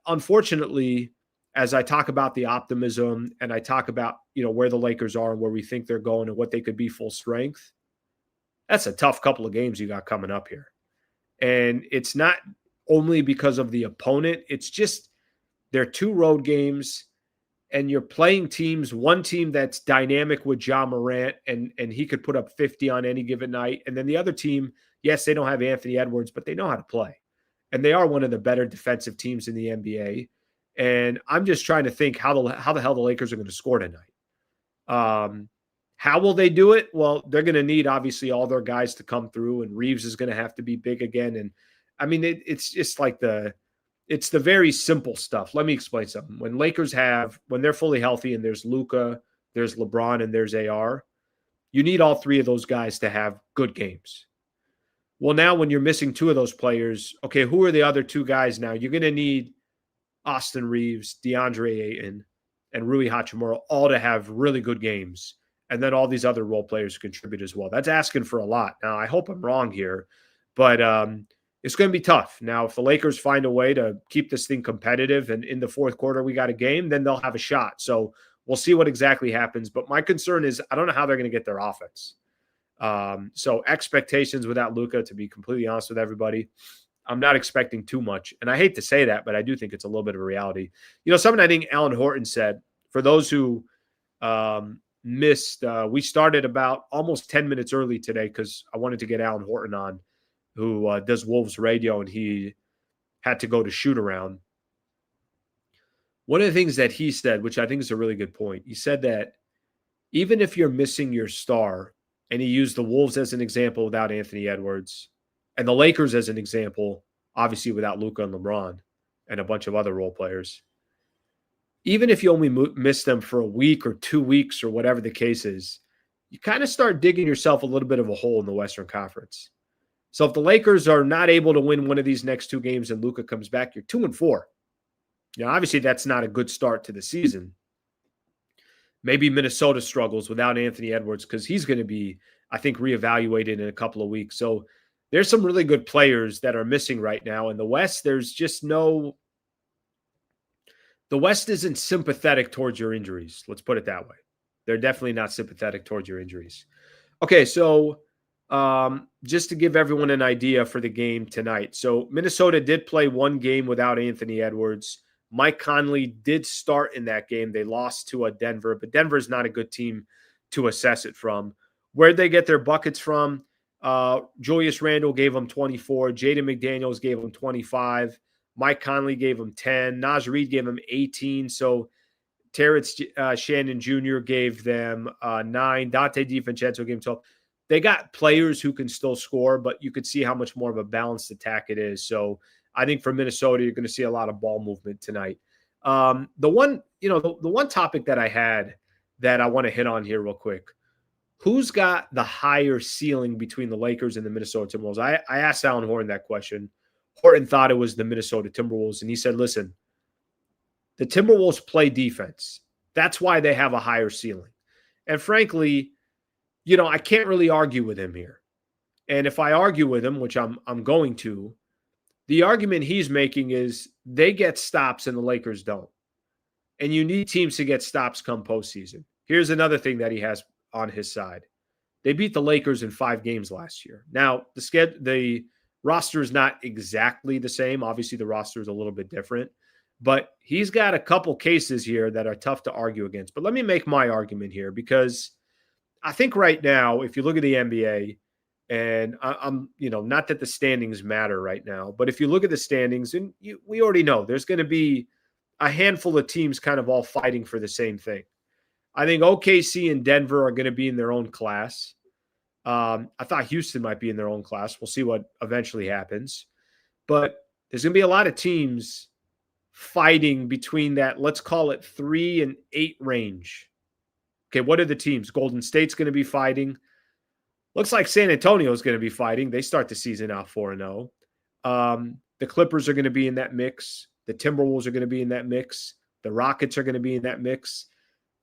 unfortunately, as I talk about the optimism and I talk about, where the Lakers are and where we think they're going and what they could be full strength, that's a tough couple of games you got coming up here. And it's not only because of the opponent. It's just they're 2 road games and you're playing teams, one team that's dynamic with Ja Morant and he could put up 50 on any given night. And then the other team, yes, they don't have Anthony Edwards, but they know how to play. And they are one of the better defensive teams in the NBA. And I'm just trying to think how the hell the Lakers are going to score tonight. How will they do it? Well, they're going to need, obviously, all their guys to come through, and Reaves is going to have to be big again. And I mean, it's just like it's the very simple stuff. Let me explain something. When they're fully healthy and there's Luka, there's LeBron, and there's AR, you need all 3 of those guys to have good games. Well, now when you're missing 2 of those players, okay, who are the other 2 guys now? You're going to need Austin Reaves, DeAndre Ayton, and Rui Hachimura all to have really good games. and then all these other role players contribute as well. That's asking for a lot. Now, I hope I'm wrong here, but it's going to be tough. Now, if the Lakers find a way to keep this thing competitive and in the fourth quarter we got a game, then they'll have a shot. So we'll see what exactly happens. But my concern is I don't know how they're going to get their offense. So expectations without Luka, to be completely honest with everybody, I'm not expecting too much. And I hate to say that, but I do think it's a little bit of a reality. Something I think Alan Horton said, for those who missed, we started about almost 10 minutes early today because I wanted to get Alan Horton on, who does Wolves radio, and he had to go to shoot around. One of the things that he said, which I think is a really good point, he said that even if you're missing your star, and he used the Wolves as an example without Anthony Edwards, and the Lakers as an example, obviously without Luka and LeBron and a bunch of other role players, even if you only miss them for a week or 2 weeks or whatever the case is, you kind of start digging yourself a little bit of a hole in the Western Conference. So if the Lakers are not able to win one of these next 2 games and Luka comes back, you're 2-4. Obviously that's not a good start to the season. Maybe Minnesota struggles without Anthony Edwards because he's going to be, I think, reevaluated in a couple of weeks. So there's some really good players that are missing right now. In the West, there's just the West isn't sympathetic towards your injuries. Let's put it that way. They're definitely not sympathetic towards your injuries. Okay, so just to give everyone an idea for the game tonight. So Minnesota did play 1 game without Anthony Edwards. Mike Conley did start in that game. They lost to Denver, but Denver is not a good team to assess it from. Where'd they get their buckets from? Julius Randle gave them 24. Jaden McDaniels gave them 25. Mike Conley gave them 10. Naz Reid gave them 18. So Terrence Shannon Jr. gave them 9. Dante DiVincenzo gave them 12. They got players who can still score, but you could see how much more of a balanced attack it is. So I think for Minnesota, you're going to see a lot of ball movement tonight. The one topic that I had that I want to hit on here real quick, who's got the higher ceiling between the Lakers and the Minnesota Timberwolves? I asked Alan Horton that question. Horton thought it was the Minnesota Timberwolves, and he said, listen, the Timberwolves play defense. That's why they have a higher ceiling. And frankly, I can't really argue with him here. And if I argue with him, which I'm going to, the argument he's making is they get stops and the Lakers don't. And you need teams to get stops come postseason. Here's another thing that he has on his side. They beat the Lakers in 5 games last year. Now, the roster is not exactly the same. Obviously, the roster is a little bit different. But he's got a couple cases here that are tough to argue against. But let me make my argument here, because I think right now, if you look at the NBA, and I'm, not that the standings matter right now, but if you look at the standings, and we already know there's going to be a handful of teams kind of all fighting for the same thing. I think OKC and Denver are going to be in their own class. I thought Houston might be in their own class. We'll see what eventually happens. But there's going to be a lot of teams fighting between that, let's call it 3 and 8 range. Okay, what are the teams? Golden State's going to be fighting. Looks like San Antonio is going to be fighting. They start the season out 4-0. The Clippers are going to be in that mix. The Timberwolves are going to be in that mix. The Rockets are going to be in that mix.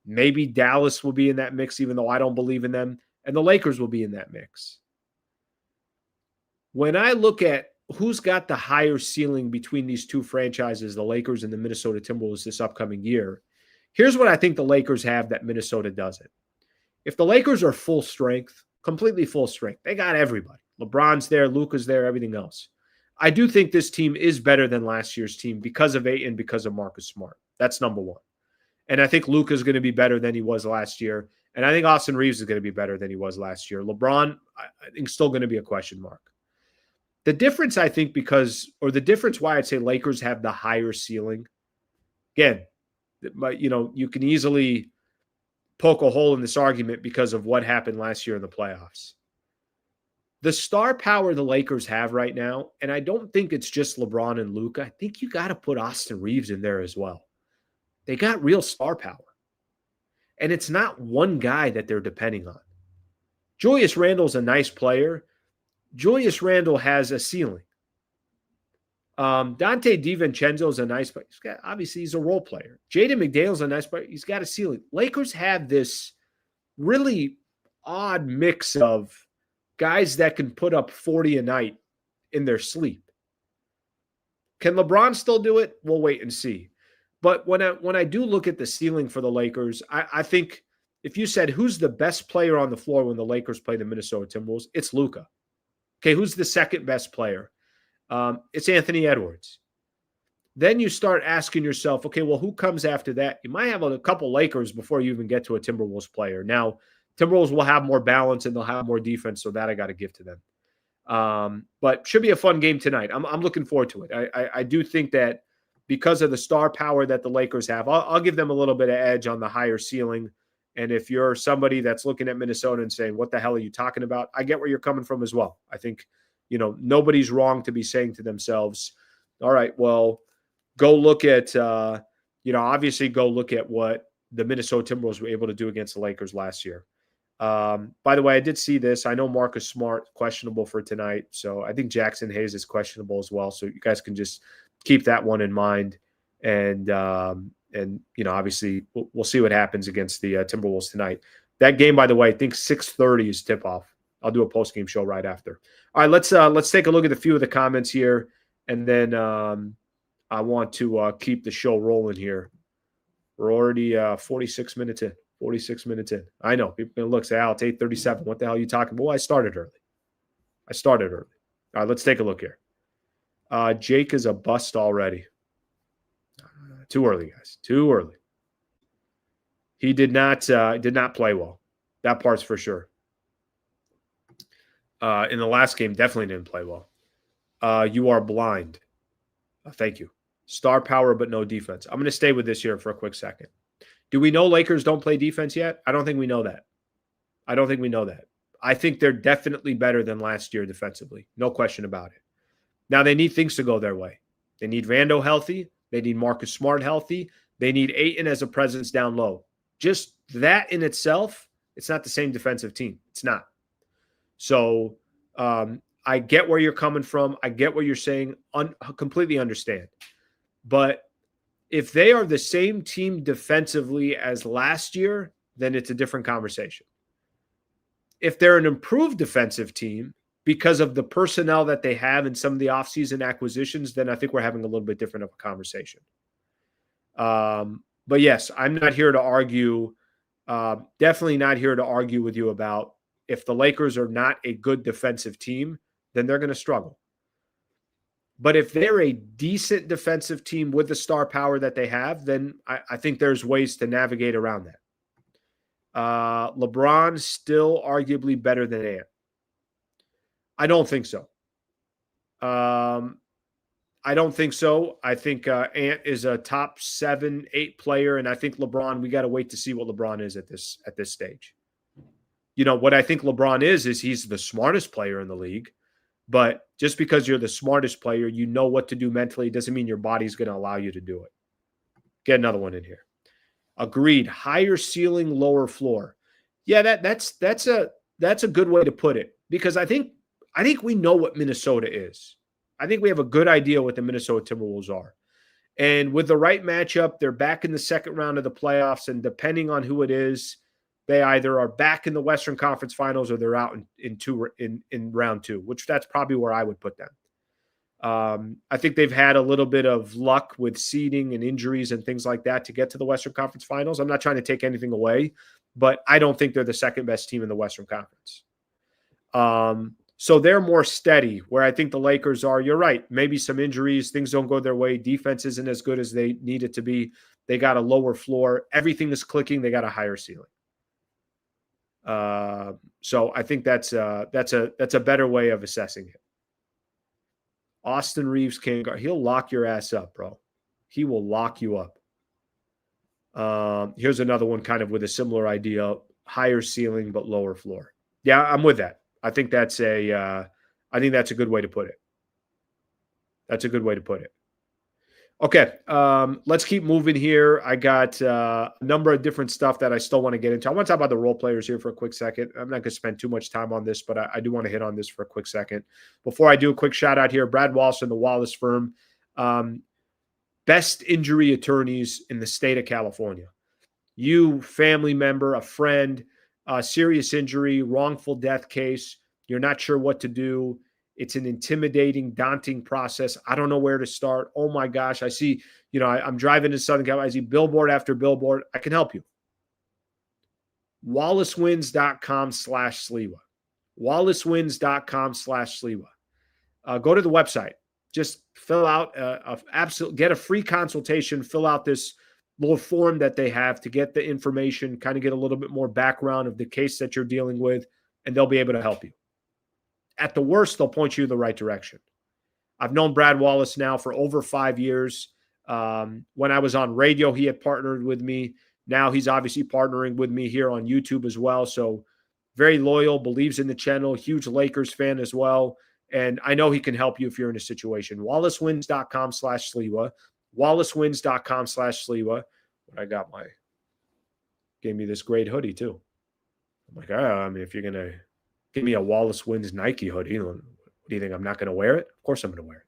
Maybe Dallas will be in that mix, even though I don't believe in them. And the Lakers will be in that mix. When I look at who's got the higher ceiling between these two franchises, the Lakers and the Minnesota Timberwolves this upcoming year, here's what I think the Lakers have that Minnesota doesn't. If the Lakers are full strength, completely full strength, they got everybody. LeBron's there, Luka's there, everything else. I do think this team is better than last year's team because of Ayton, because of Marcus Smart. That's number one. And I think Luka's going to be better than he was last year. And I think Austin Reaves is going to be better than he was last year. LeBron, I think, still going to be a question mark. The difference, I think, the difference why I'd say Lakers have the higher ceiling, again, you can easily poke a hole in this argument because of what happened last year in the playoffs. The star power the Lakers have right now, and I don't think it's just LeBron and Luka. I think you got to put Austin Reaves in there as well. They got real star power. And it's not one guy that they're depending on. Julius Randle's a nice player. Julius Randle has a ceiling. Dante DiVincenzo's a nice player. Obviously, he's a role player. Jaden McDaniels a nice player. He's got a ceiling. Lakers have this really odd mix of guys that can put up 40 a night in their sleep. Can LeBron still do it? We'll wait and see. But when I do look at the ceiling for the Lakers, I think if you said who's the best player on the floor when the Lakers play the Minnesota Timberwolves, it's Luka. Okay, who's the second best player? It's Anthony Edwards. Then you start asking yourself, okay, well, who comes after that? You might have a couple Lakers before you even get to a Timberwolves player. Now, Timberwolves will have more balance and they'll have more defense, so that I got to give to them. But should be a fun game tonight. I'm looking forward to it. I do think that because of the star power that the Lakers have, I'll give them a little bit of edge on the higher ceiling. And if you're somebody that's looking at Minnesota and saying, what the hell are you talking about? I get where you're coming from as well. I think, nobody's wrong to be saying to themselves, all right, well, go look at, obviously go look at what the Minnesota Timberwolves were able to do against the Lakers last year. By the way, I did see this. I know Marcus Smart questionable for tonight. So I think Jackson Hayes is questionable as well. So you guys can just keep that one in mind. And obviously we'll see what happens against the Timberwolves tonight. That game, by the way, I think 6:30 is tip-off. I'll do a post-game show right after. All right, let's take a look at a few of the comments here. And then I want to keep the show rolling here. We're already 46 minutes in. 46 minutes in. I know. People are going to look, say, it's 8:37. What the hell are you talking about? Well, I started early. All right, let's take a look here. Jake is a bust already. Too early, guys. Too early. He did not play well. That part's for sure. In the last game, definitely didn't play well. You are blind. Thank you. Star power, but no defense. I'm going to stay with this here for a quick second. Do we know Lakers don't play defense yet? I don't think we know that. I think they're definitely better than last year defensively. No question about it. Now, they need things to go their way. They need Rando healthy. They need Marcus Smart healthy. They need Ayton as a presence down low. Just that in itself, it's not the same defensive team. It's not. So I get where you're coming from. I get what you're saying. Completely understand. But if they are the same team defensively as last year, then it's a different conversation. If they're an improved defensive team because of the personnel that they have and some of the offseason acquisitions, then I think we're having a little bit different of a conversation. But yes, I'm not here to argue. Definitely not here to argue with you about if the Lakers are not a good defensive team, then they're going to struggle. But if they're a decent defensive team with the star power that they have, then I think there's ways to navigate around that. LeBron still arguably better than Ant. I don't think so. I don't think so. I think Ant is a top 7, 8 player, and I think LeBron, we got to wait to see what LeBron is at this stage. What I think LeBron is he's the smartest player in the league. But just because you're the smartest player, you know what to do mentally doesn't mean your body's going to allow you to do it. Get another one in here. Agreed. Higher ceiling, lower floor. Yeah, that's a good way to put it, because I think we know what Minnesota is. I think we have a good idea what the Minnesota Timberwolves are. And with the right matchup, they're back in the second round of the playoffs, and depending on who it is, they either are back in the Western Conference Finals or they're out in round 2, which that's probably where I would put them. I think they've had a little bit of luck with seeding and injuries and things like that to get to the Western Conference Finals. I'm not trying to take anything away, but I don't think they're the second best team in the Western Conference. So they're more steady, where I think the Lakers are. You're right. Maybe some injuries, things don't go their way. Defense isn't as good as they need it to be. They got a lower floor. Everything is clicking. They got a higher ceiling. So I think that's a better way of assessing it. Austin Reaves can't guard. He'll lock your ass up, bro. He will lock you up. Here's another one kind of with a similar idea, higher ceiling but lower floor. Yeah, I'm with that. I think that's a good way to put it. That's a good way to put it. Okay, let's keep moving here. I got a number of different stuff that I still want to get into. I want to talk about the role players here for a quick second. I'm not going to spend too much time on this, but I do want to hit on this for a quick second. Before I do, a quick shout out here, Brad Wallace and the Wallace firm, best injury attorneys in the state of California. You, family member, a friend, serious injury, wrongful death case. You're not sure what to do. It's an intimidating, daunting process. I don't know where to start. Oh my gosh. I see, I'm driving to Southern California. I see billboard after billboard. I can help you. WallaceWins.com/Sliwa. WallaceWins.com/Sliwa. Go to the website. Just fill out get a free consultation. Fill out this little form that they have to get the information, kind of get a little bit more background of the case that you're dealing with, and they'll be able to help you. At the worst, they'll point you in the right direction. I've known Brad Wallace now for over 5 years. When I was on radio, he had partnered with me. Now he's obviously partnering with me here on YouTube as well. So very loyal, believes in the channel, huge Lakers fan as well. And I know he can help you if you're in a situation. WallaceWins.com/Sliwa. WallaceWins.com/Sliwa. Gave me this great hoodie too. I'm like, if you're going to give me a Wallace Wins Nike hoodie, what do you think? I'm not going to wear it? Of course I'm going to wear it.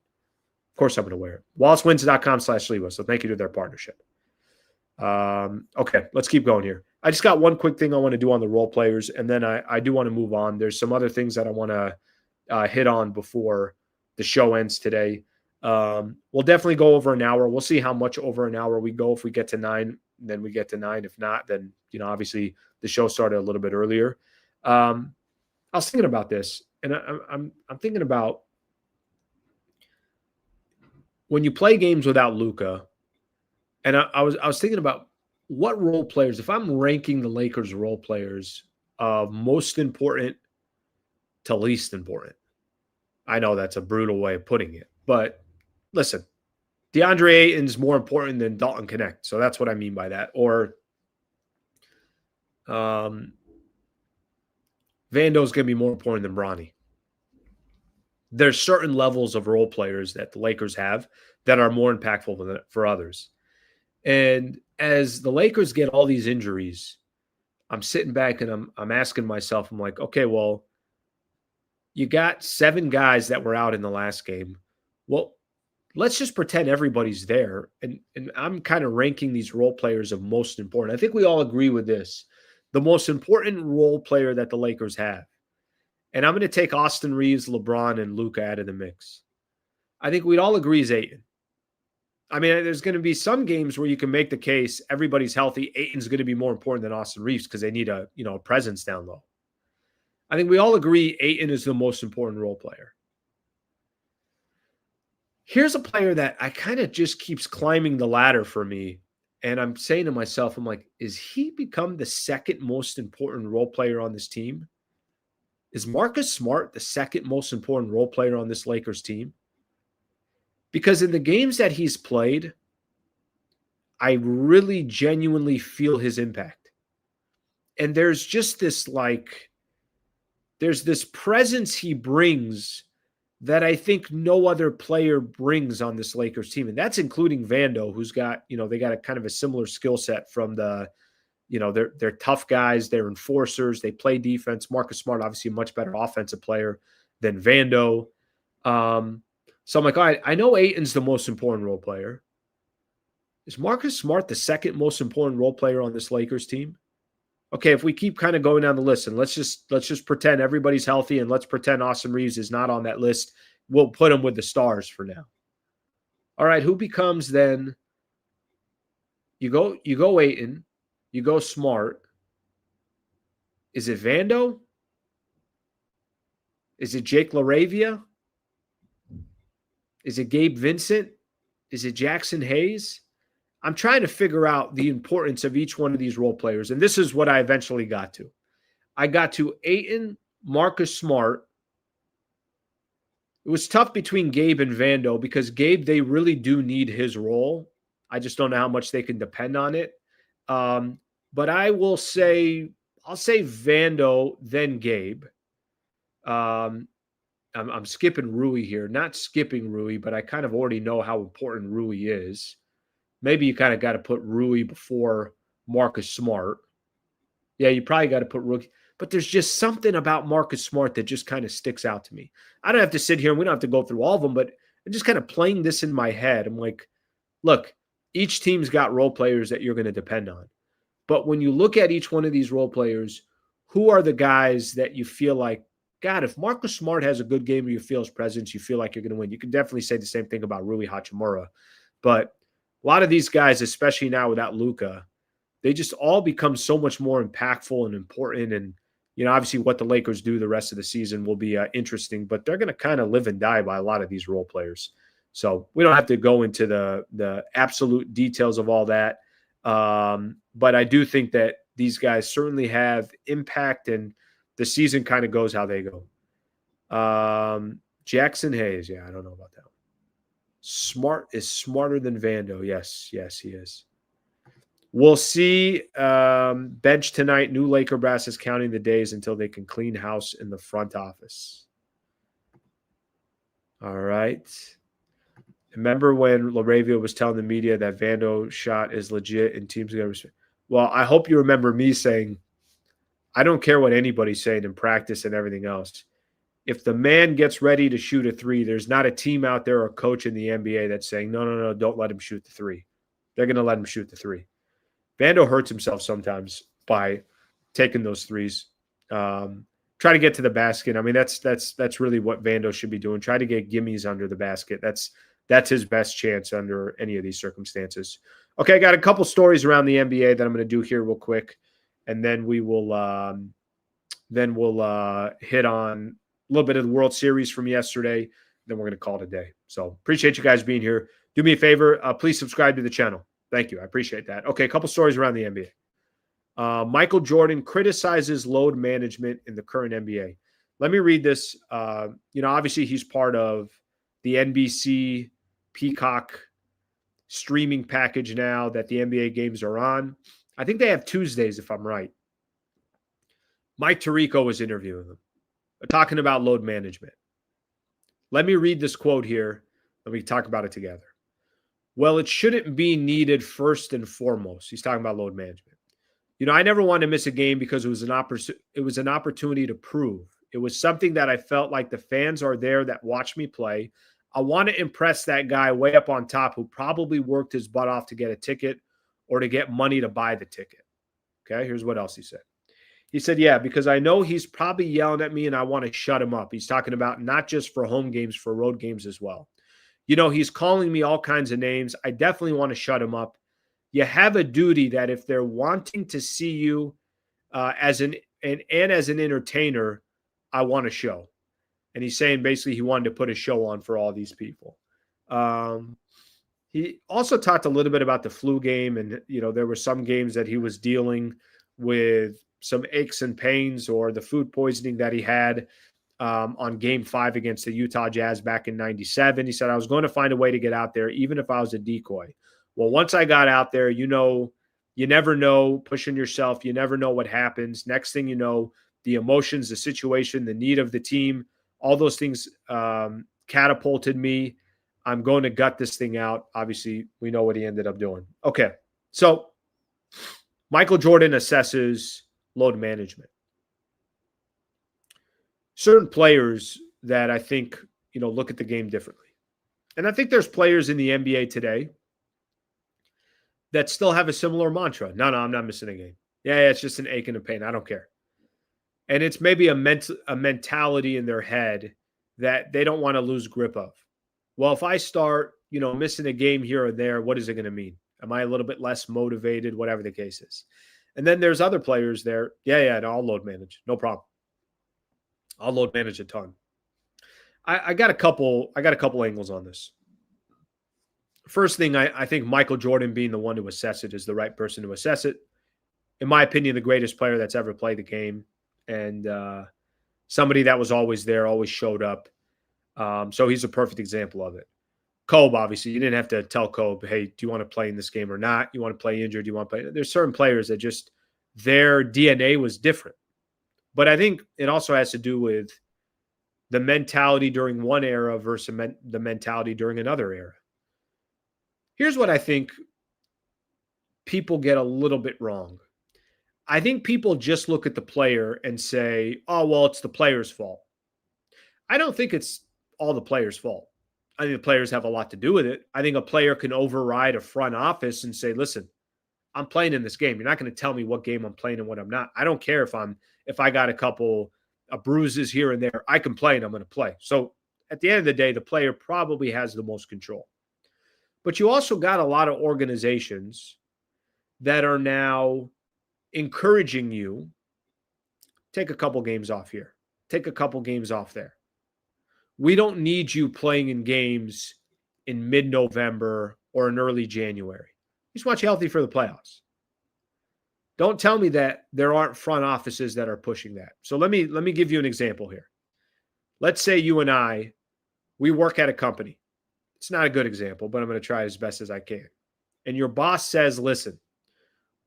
Of course I'm going to wear it. WallaceWins.com/Sliwa. So thank you to their partnership. Okay, let's keep going here. I just got one quick thing I want to do on the role players, and then I do want to move on. There's some other things that I want to hit on before the show ends today. We'll definitely go over an hour. We'll see how much over an hour we go. If we get to 9, then we get to 9. If not, then obviously the show started a little bit earlier. I was thinking about this, and I'm thinking about when you play games without Luka, and I was thinking about what role players, if I'm ranking the Lakers role players of most important to least important. I know that's a brutal way of putting it, but listen, DeAndre Ayton's more important than Dalton Connect. So that's what I mean by that. Or Vando's going to be more important than Bronny. There's certain levels of role players that the Lakers have that are more impactful for others. And as the Lakers get all these injuries, I'm sitting back and I'm asking myself, I'm like, okay, well, you got 7 guys that were out in the last game. Well, let's just pretend everybody's there. And I'm kind of ranking these role players of most important. I think we all agree with this. The most important role player that the Lakers have. And I'm going to take Austin Reaves, LeBron, and Luka out of the mix. I think we'd all agree is Ayton. I mean, there's going to be some games where you can make the case everybody's healthy. Ayton's going to be more important than Austin Reaves because they need a presence down low. I think we all agree Ayton is the most important role player. Here's a player that I kind of just keeps climbing the ladder for me. And I'm saying to myself, I'm like, is he become the second most important role player on this team? Is Marcus Smart the second most important role player on this Lakers team? Because in the games that he's played, I really genuinely feel his impact. And there's just this there's this presence he brings that I think no other player brings on this Lakers team. And that's including Vando, who's got, they got a kind of a similar skill set from they're tough guys. They're enforcers. They play defense. Marcus Smart, obviously a much better offensive player than Vando. So I'm like, all right, I know Ayton's the most important role player. Is Marcus Smart the second most important role player on this Lakers team? Okay, if we keep kind of going down the list, and let's just pretend everybody's healthy, and let's pretend Austin Reaves is not on that list. We'll put him with the stars for now. All right, who becomes then? You go Ayton, you go Smart. Is it Vando? Is it Jake LaRavia? Is it Gabe Vincent? Is it Jackson Hayes? I'm trying to figure out the importance of each one of these role players. And this is what I eventually got to. I got to Ayton, Marcus Smart. It was tough between Gabe and Vando because Gabe, they really do need his role. I just don't know how much they can depend on it. But I'll say Vando, then Gabe. I'm skipping Rui here. Not skipping Rui, but I kind of already know how important Rui is. Maybe you kind of got to put Rui before Marcus Smart. Yeah, you probably got to put Rui. But there's just something about Marcus Smart that just kind of sticks out to me. I don't have to sit here and we don't have to go through all of them, but I'm just kind of playing this in my head. I'm like, look, each team's got role players that you're going to depend on. But when you look at each one of these role players, who are the guys that you feel like, God, if Marcus Smart has a good game or you feel his presence, you feel like you're going to win. You can definitely say the same thing about Rui Hachimura. But a lot of these guys, especially now without Luka, they just all become so much more impactful and important. And, obviously what the Lakers do the rest of the season will be interesting, but they're going to kind of live and die by a lot of these role players. So we don't have to go into the absolute details of all that. But I do think that these guys certainly have impact, and the season kind of goes how they go. Jackson Hayes. Yeah, I don't know about that one. Smart is smarter than Vando. Yes, he is. We'll see. Bench tonight. New Laker brass is counting the days until they can clean house in the front office. All right. Remember when Laravia was telling the media that Vando shot is legit and teams are going to. Well, I hope you remember me saying, I don't care what anybody's saying in practice and everything else. If the man gets ready to shoot a three, there's not a team out there or coach in the NBA that's saying, no, don't let him shoot the three. They're going to let him shoot the three. Vando hurts himself sometimes by taking those threes. Try to get to the basket. I mean, that's really what Vando should be doing. Try to get gimmies under the basket. That's his best chance under any of these circumstances. Okay, I got a couple stories around the NBA that I'm going to do here real quick, and then we will hit on a little bit of the World Series from yesterday. Then we're going to call it a day. So appreciate you guys being here. Do me a favor, please subscribe to the channel. Thank you. I appreciate that. Okay, a couple stories around the NBA. Michael Jordan criticizes load management in the current NBA. Let me read this. Obviously he's part of the NBC Peacock streaming package now that the NBA games are on. I think they have Tuesdays, if I'm right. Mike Tirico was interviewing them, talking about load management. Let me read this quote here, and we can talk about it together. Well, it shouldn't be needed first and foremost. He's talking about load management. I never wanted to miss a game because it was an opportunity to prove. It was something that I felt like the fans are there that watch me play. I want to impress that guy way up on top who probably worked his butt off to get a ticket or to get money to buy the ticket. Okay, here's what else he said. He said, yeah, because I know he's probably yelling at me and I want to shut him up. He's talking about not just for home games, for road games as well. He's calling me all kinds of names. I definitely want to shut him up. You have a duty that if they're wanting to see you as an entertainer, I want to show. And he's saying basically he wanted to put a show on for all these people. He also talked a little bit about the flu game. And, there were some games that he was dealing with some aches and pains or the food poisoning that he had on Game 5 against the Utah Jazz back in 97. He said, I was going to find a way to get out there, even if I was a decoy. Well, once I got out there, you never know, pushing yourself, you never know what happens. Next thing you know, the emotions, the situation, the need of the team, all those things catapulted me. I'm going to gut this thing out. Obviously, we know what he ended up doing. Okay, so Michael Jordan assesses load management. Certain players that I think, look at the game differently. And I think there's players in the NBA today that still have a similar mantra. No, I'm not missing a game. Yeah, it's just an ache and a pain. I don't care. And it's maybe a mentality in their head that they don't want to lose grip of. Well, if I start, missing a game here or there, what is it going to mean? Am I a little bit less motivated, whatever the case is? And then there's other players there. Yeah, no, I'll load manage. No problem. I'll load manage a ton. I got a couple angles on this. First thing, I think Michael Jordan being the one to assess it is the right person to assess it. In my opinion, the greatest player that's ever played the game, and somebody that was always there, always showed up. So he's a perfect example of it. Kobe, obviously, you didn't have to tell Kobe, hey, do you want to play in this game or not? You want to play injured? Do you want to play? There's certain players that just their DNA was different. But I think it also has to do with the mentality during one era versus the mentality during another era. Here's what I think people get a little bit wrong. I think people just look at the player and say, oh, well, it's the player's fault. I don't think it's all the player's fault. I think the players have a lot to do with it. I think a player can override a front office and say, listen, I'm playing in this game. You're not going to tell me what game I'm playing and what I'm not. I don't care if if I got a couple bruises here and there, I can play and I'm going to play. So at the end of the day, the player probably has the most control. But you also got a lot of organizations that are now encouraging you, take a couple games off here, take a couple games off there. We don't need you playing in games in mid-November or in early January. We just want you healthy for the playoffs. Don't tell me that there aren't front offices that are pushing that. So let me give you an example here. Let's say you and I, we work at a company. It's not a good example, but I'm going to try as best as I can. And your boss says, listen,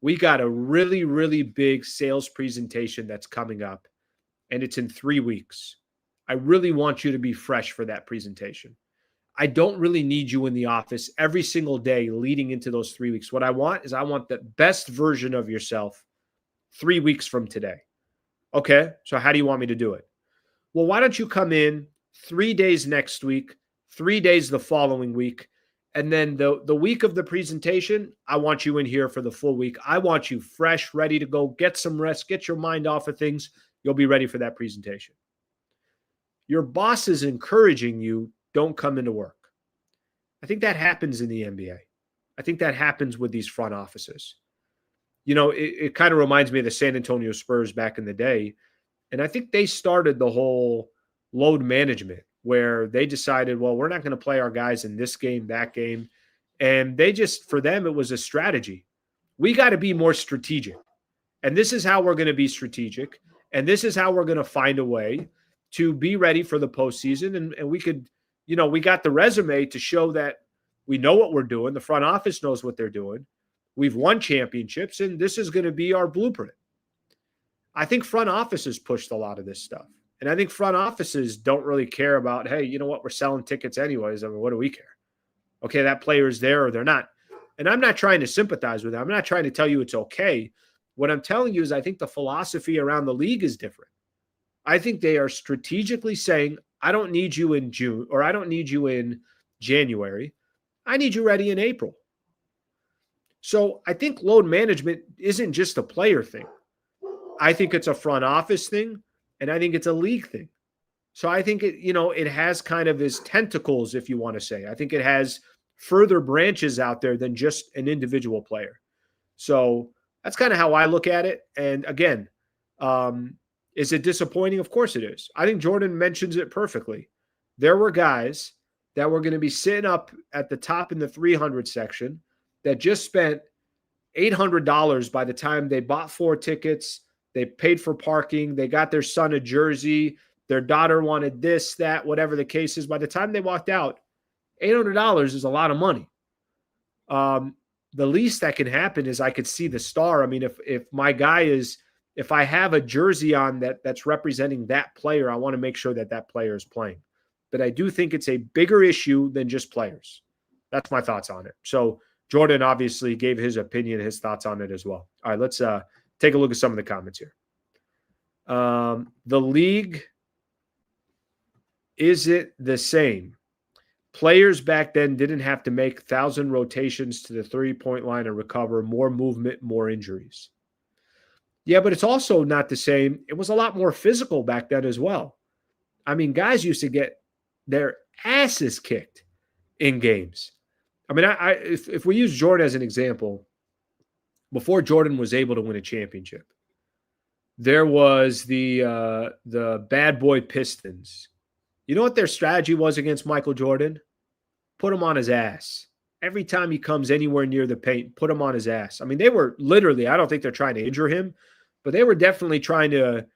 we got a really, really big sales presentation that's coming up, and it's in 3 weeks. I really want you to be fresh for that presentation. I don't really need you in the office every single day leading into those 3 weeks. What I want is I want the best version of yourself 3 weeks from today. Okay, so how do you want me to do it? Well, why don't you come in 3 days next week, 3 days the following week, and then the week of the presentation, I want you in here for the full week. I want you fresh, ready to go, get some rest, get your mind off of things. You'll be ready for that presentation. Your boss is encouraging you, don't come into work. I think that happens in the NBA. I think that happens with these front offices. You know, it kind of reminds me of the San Antonio Spurs back in the day. And I think they started the whole load management where they decided, well, we're not going to play our guys in this game, that game. And they just, for them, it was a strategy. We got to be more strategic. And this is how we're going to be strategic. And this is how we're going to find a way to be ready for the postseason. And we could, you know, we got the resume to show that we know what we're doing. The front office knows what they're doing. We've won championships, and this is going to be our blueprint. I think front offices pushed a lot of this stuff. And I think front offices don't really care about, hey, you know what, we're selling tickets anyways. I mean, what do we care? Okay, that player's there or they're not. And I'm not trying to sympathize with them. I'm not trying to tell you it's okay. What I'm telling you is I think the philosophy around the league is different. I think they are strategically saying, I don't need you in June or I don't need you in January. I need you ready in April. So I think load management isn't just a player thing. I think it's a front office thing, and I think it's a league thing. So I think it has kind of its tentacles, if you want to say. I think it has further branches out there than just an individual player. So that's kind of how I look at it. And again, is it disappointing? Of course it is. I think Jordan mentions it perfectly. There were guys that were going to be sitting up at the top in the 300 section that just spent $800 by the time they bought 4 tickets, they paid for parking, they got their son a jersey, their daughter wanted this, that, whatever the case is. By the time they walked out, $800 is a lot of money. The least that can happen is I could see the star. I mean, if my guy is, if I have a jersey on that's representing that player, I want to make sure that player is playing. But I do think it's a bigger issue than just players. That's my thoughts on it. So Jordan obviously gave his opinion, his thoughts on it as well. All right, let's take a look at some of the comments here. The league, is it the same? Players back then didn't have to make 1,000 rotations to the 3-point line and recover, more movement, more injuries. Yeah, but it's also not the same. It was a lot more physical back then as well. I mean, guys used to get their asses kicked in games. I mean, if we use Jordan as an example, before Jordan was able to win a championship, there was the bad boy Pistons. You know what their strategy was against Michael Jordan? Put him on his ass. Every time he comes anywhere near the paint, put him on his ass. I mean, they were literally, I don't think they're trying to injure him, but they were definitely trying to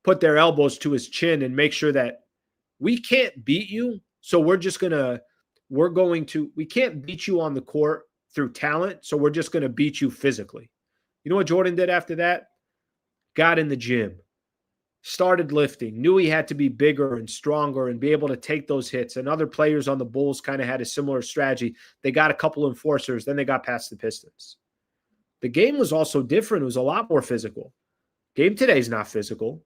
put their elbows to his chin and make sure that we can't beat you. So we can't beat you on the court through talent. So we're just going to beat you physically. You know what Jordan did after that? Got in the gym, started lifting, knew he had to be bigger and stronger and be able to take those hits. And other players on the Bulls kind of had a similar strategy. They got a couple enforcers, then they got past the Pistons. The game was also different. It was a lot more physical. Game today is not physical.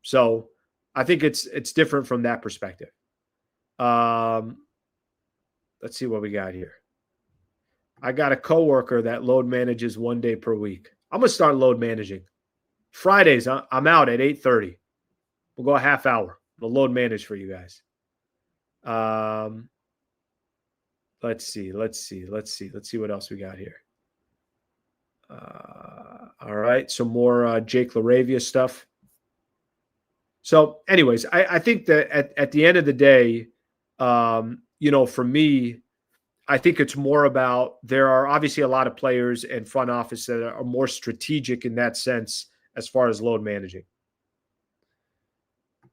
So I think it's different from that perspective. Let's see what we got here. I got a coworker that load manages 1 day per week. I'm going to start load managing. Fridays, I'm out at 8:30. We'll go a half hour. We'll load manage for you guys. Let's see what else we got here. All right, some more Jake LaRavia stuff. So, anyways, I think that at the end of the day, for me, I think it's more about there are obviously a lot of players and front office that are more strategic in that sense as far as load managing.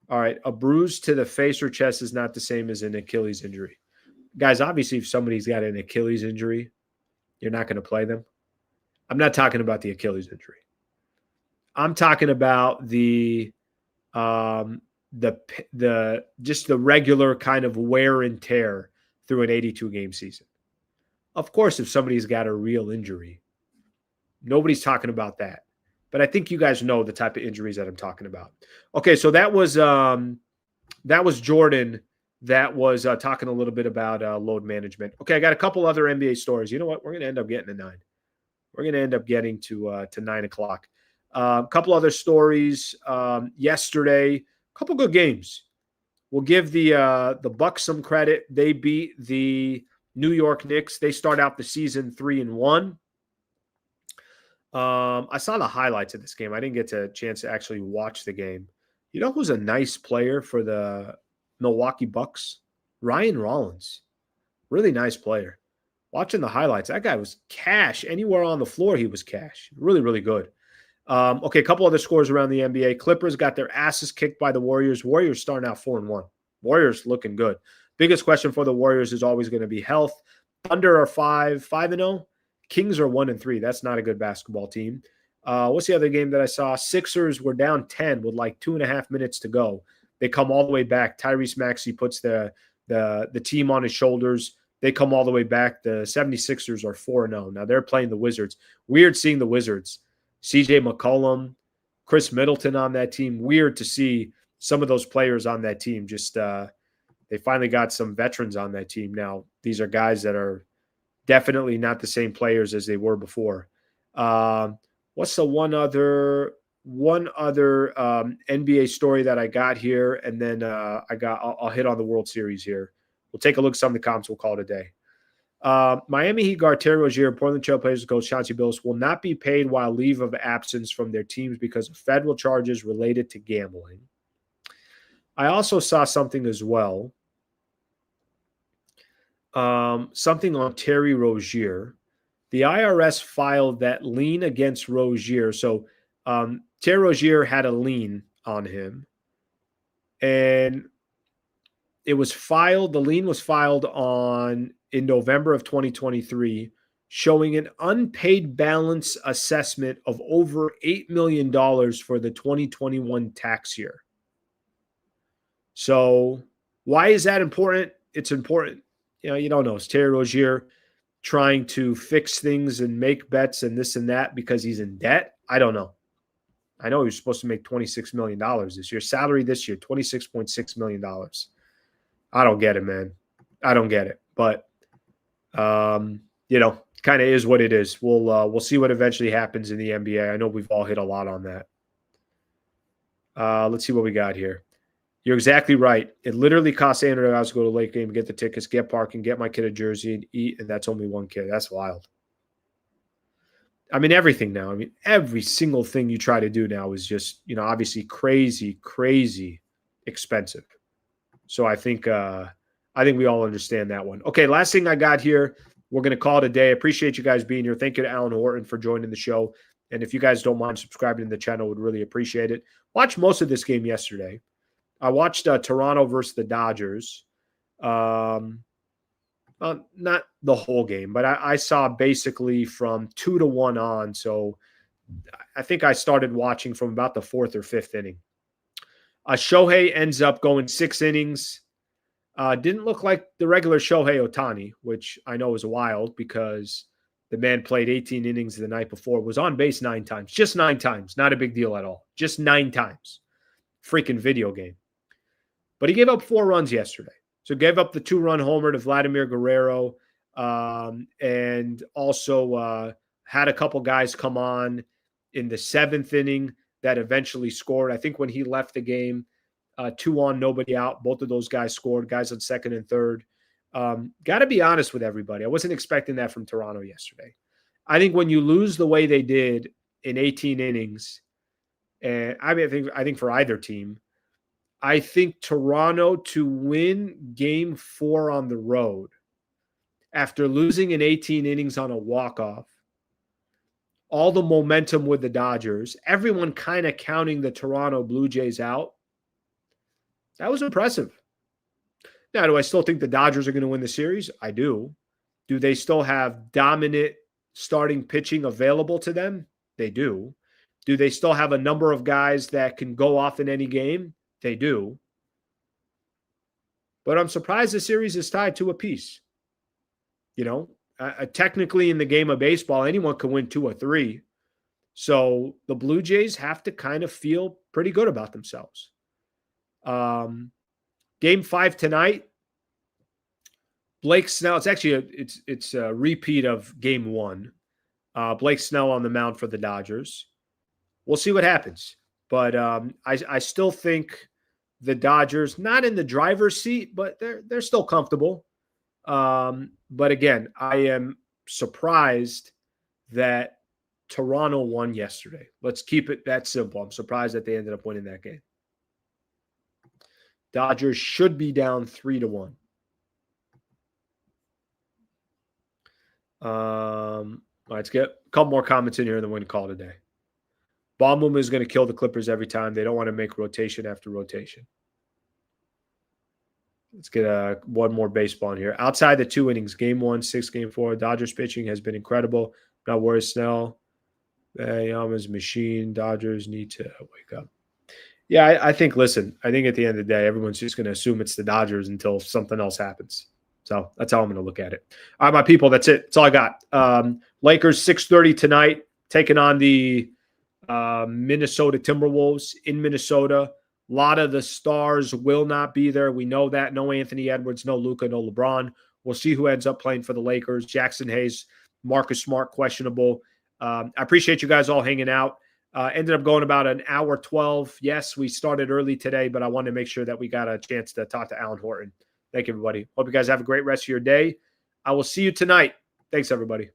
All right, a bruise to the face or chest is not the same as an Achilles injury. Guys, obviously, if somebody's got an Achilles injury, you're not going to play them. I'm not talking about the Achilles injury. I'm talking about the just the regular kind of wear and tear through an 82-game season. Of course, if somebody's got a real injury, nobody's talking about that. But I think you guys know the type of injuries that I'm talking about. Okay, so that was Jordan. That was talking a little bit about load management. Okay, I got a couple other NBA stories. You know what? We're going to end up getting to 9. We're going to end up getting to 9 o'clock. A couple other stories yesterday. A couple good games. We'll give the Bucks some credit. They beat the New York Knicks. They start out the season 3-1. I saw the highlights of this game. I didn't get a chance to actually watch the game. You know who's a nice player for the Milwaukee Bucks? Ryan Rollins. Really nice player. Watching the highlights, that guy was cash. Anywhere on the floor, he was cash. Really, really good. Okay, a couple other scores around the NBA. Clippers got their asses kicked by the Warriors. Warriors starting out 4-1. Warriors looking good. Biggest question for the Warriors is always going to be health. Thunder are 5-0. Kings are 1-3. That's not a good basketball team. What's the other game that I saw? Sixers were down 10 with like 2.5 minutes to go. They come all the way back. Tyrese Maxey puts the team on his shoulders. They come all the way back. The 76ers are 4-0. Now they're playing the Wizards. Weird seeing the Wizards. CJ McCollum, Chris Middleton on that team. Weird to see some of those players on that team. Just they finally got some veterans on that team now. These are guys that are definitely not the same players as they were before. What's the one other NBA story that I got here, and then I'll hit on the World Series here. We'll take a look at some of the comps. We'll call it a day. Miami Heat guard Terry Rozier, Portland Trail Blazers coach Chauncey Billups will not be paid while leave of absence from their teams because of federal charges related to gambling. I also saw something as well. Something on Terry Rozier. The IRS filed that lien against Rozier. So Terry Rozier had a lien on him. And it was filed, the lien was filed in November of 2023, showing an unpaid balance assessment of over $8 million for the 2021 tax year. So why is that important? It's important. You don't know. It's Terry Rozier trying to fix things and make bets and this and that because he's in debt? I don't know. I know he was supposed to make $26 million this year. Salary this year, $26.6 million. I don't get it, man. I don't get it. But, kind of is what it is. We'll see what eventually happens in the NBA. I know we've all hit a lot on that. Let's see what we got here. You're exactly right. It literally costs $800 to go to the late game, get the tickets, get parking, get my kid a jersey, and eat, and that's only one kid. That's wild. I mean, everything now. I mean, every single thing you try to do now is just, obviously crazy, crazy expensive. So I think we all understand that one. Okay, last thing I got here. We're going to call it a day. Appreciate you guys being here. Thank you to Alan Horton for joining the show. And if you guys don't mind subscribing to the channel, would really appreciate it. Watched most of this game yesterday. I watched Toronto versus the Dodgers. Not the whole game, but I saw basically from 2-1 on. So I think I started watching from about the 4th or 5th inning. Shohei ends up going 6 innings. Didn't look like the regular Shohei Ohtani, which I know is wild because the man played 18 innings the night before, was on base 9 times. Just 9 times. Not a big deal at all. Just 9 times. Freaking video game. But he gave up 4 runs yesterday. So gave up the 2-run homer to Vladimir Guerrero, and also had a couple guys come on in the 7th inning. that eventually scored. I think when he left the game, 2 on, nobody out. Both of those guys scored, guys on second and third. Got to be honest with everybody. I wasn't expecting that from Toronto yesterday. I think when you lose the way they did in 18 innings, and I think for either team, I think Toronto to win game 4 on the road after losing in 18 innings on a walk-off, all the momentum with the Dodgers, everyone kind of counting the Toronto Blue Jays out, that was impressive. Now, do I still think the Dodgers are going to win the series? I do. Do they still have dominant starting pitching available to them? They do. Do they still have a number of guys that can go off in any game? They do. But I'm surprised the series is tied to a piece. You know, technically in the game of baseball, anyone can win 2 or 3. So the Blue Jays have to kind of feel pretty good about themselves. Game 5 tonight, Blake Snell. It's actually it's a repeat of game 1. Blake Snell on the mound for the Dodgers. We'll see what happens, but I still think the Dodgers, not in the driver's seat, but they're still comfortable. But again, I am surprised that Toronto won yesterday. Let's keep it that simple. I'm surprised that they ended up winning that game. Dodgers should be down 3-1. Let's get a couple more comments in here and then we're going to call it a day. Baumgartner is going to kill the Clippers every time. They don't want to make rotation after rotation. Let's get one more baseball in here. Outside the 2 innings, game 1, 6, game 4, Dodgers pitching has been incredible. Not worried, Snell. Yama's machine. Dodgers need to wake up. Yeah, I think, listen, I think at the end of the day, everyone's just going to assume it's the Dodgers until something else happens. So that's how I'm going to look at it. All right, my people, that's it. That's all I got. Lakers 6:30 tonight, taking on the Minnesota Timberwolves in Minnesota. A lot of the stars will not be there. We know that. No Anthony Edwards, no Luka, no LeBron. We'll see who ends up playing for the Lakers. Jackson Hayes, Marcus Smart, questionable. I appreciate you guys all hanging out. Ended up going about an hour 12. Yes, we started early today, but I wanted to make sure that we got a chance to talk to Alan Horton. Thank you, everybody. Hope you guys have a great rest of your day. I will see you tonight. Thanks, everybody.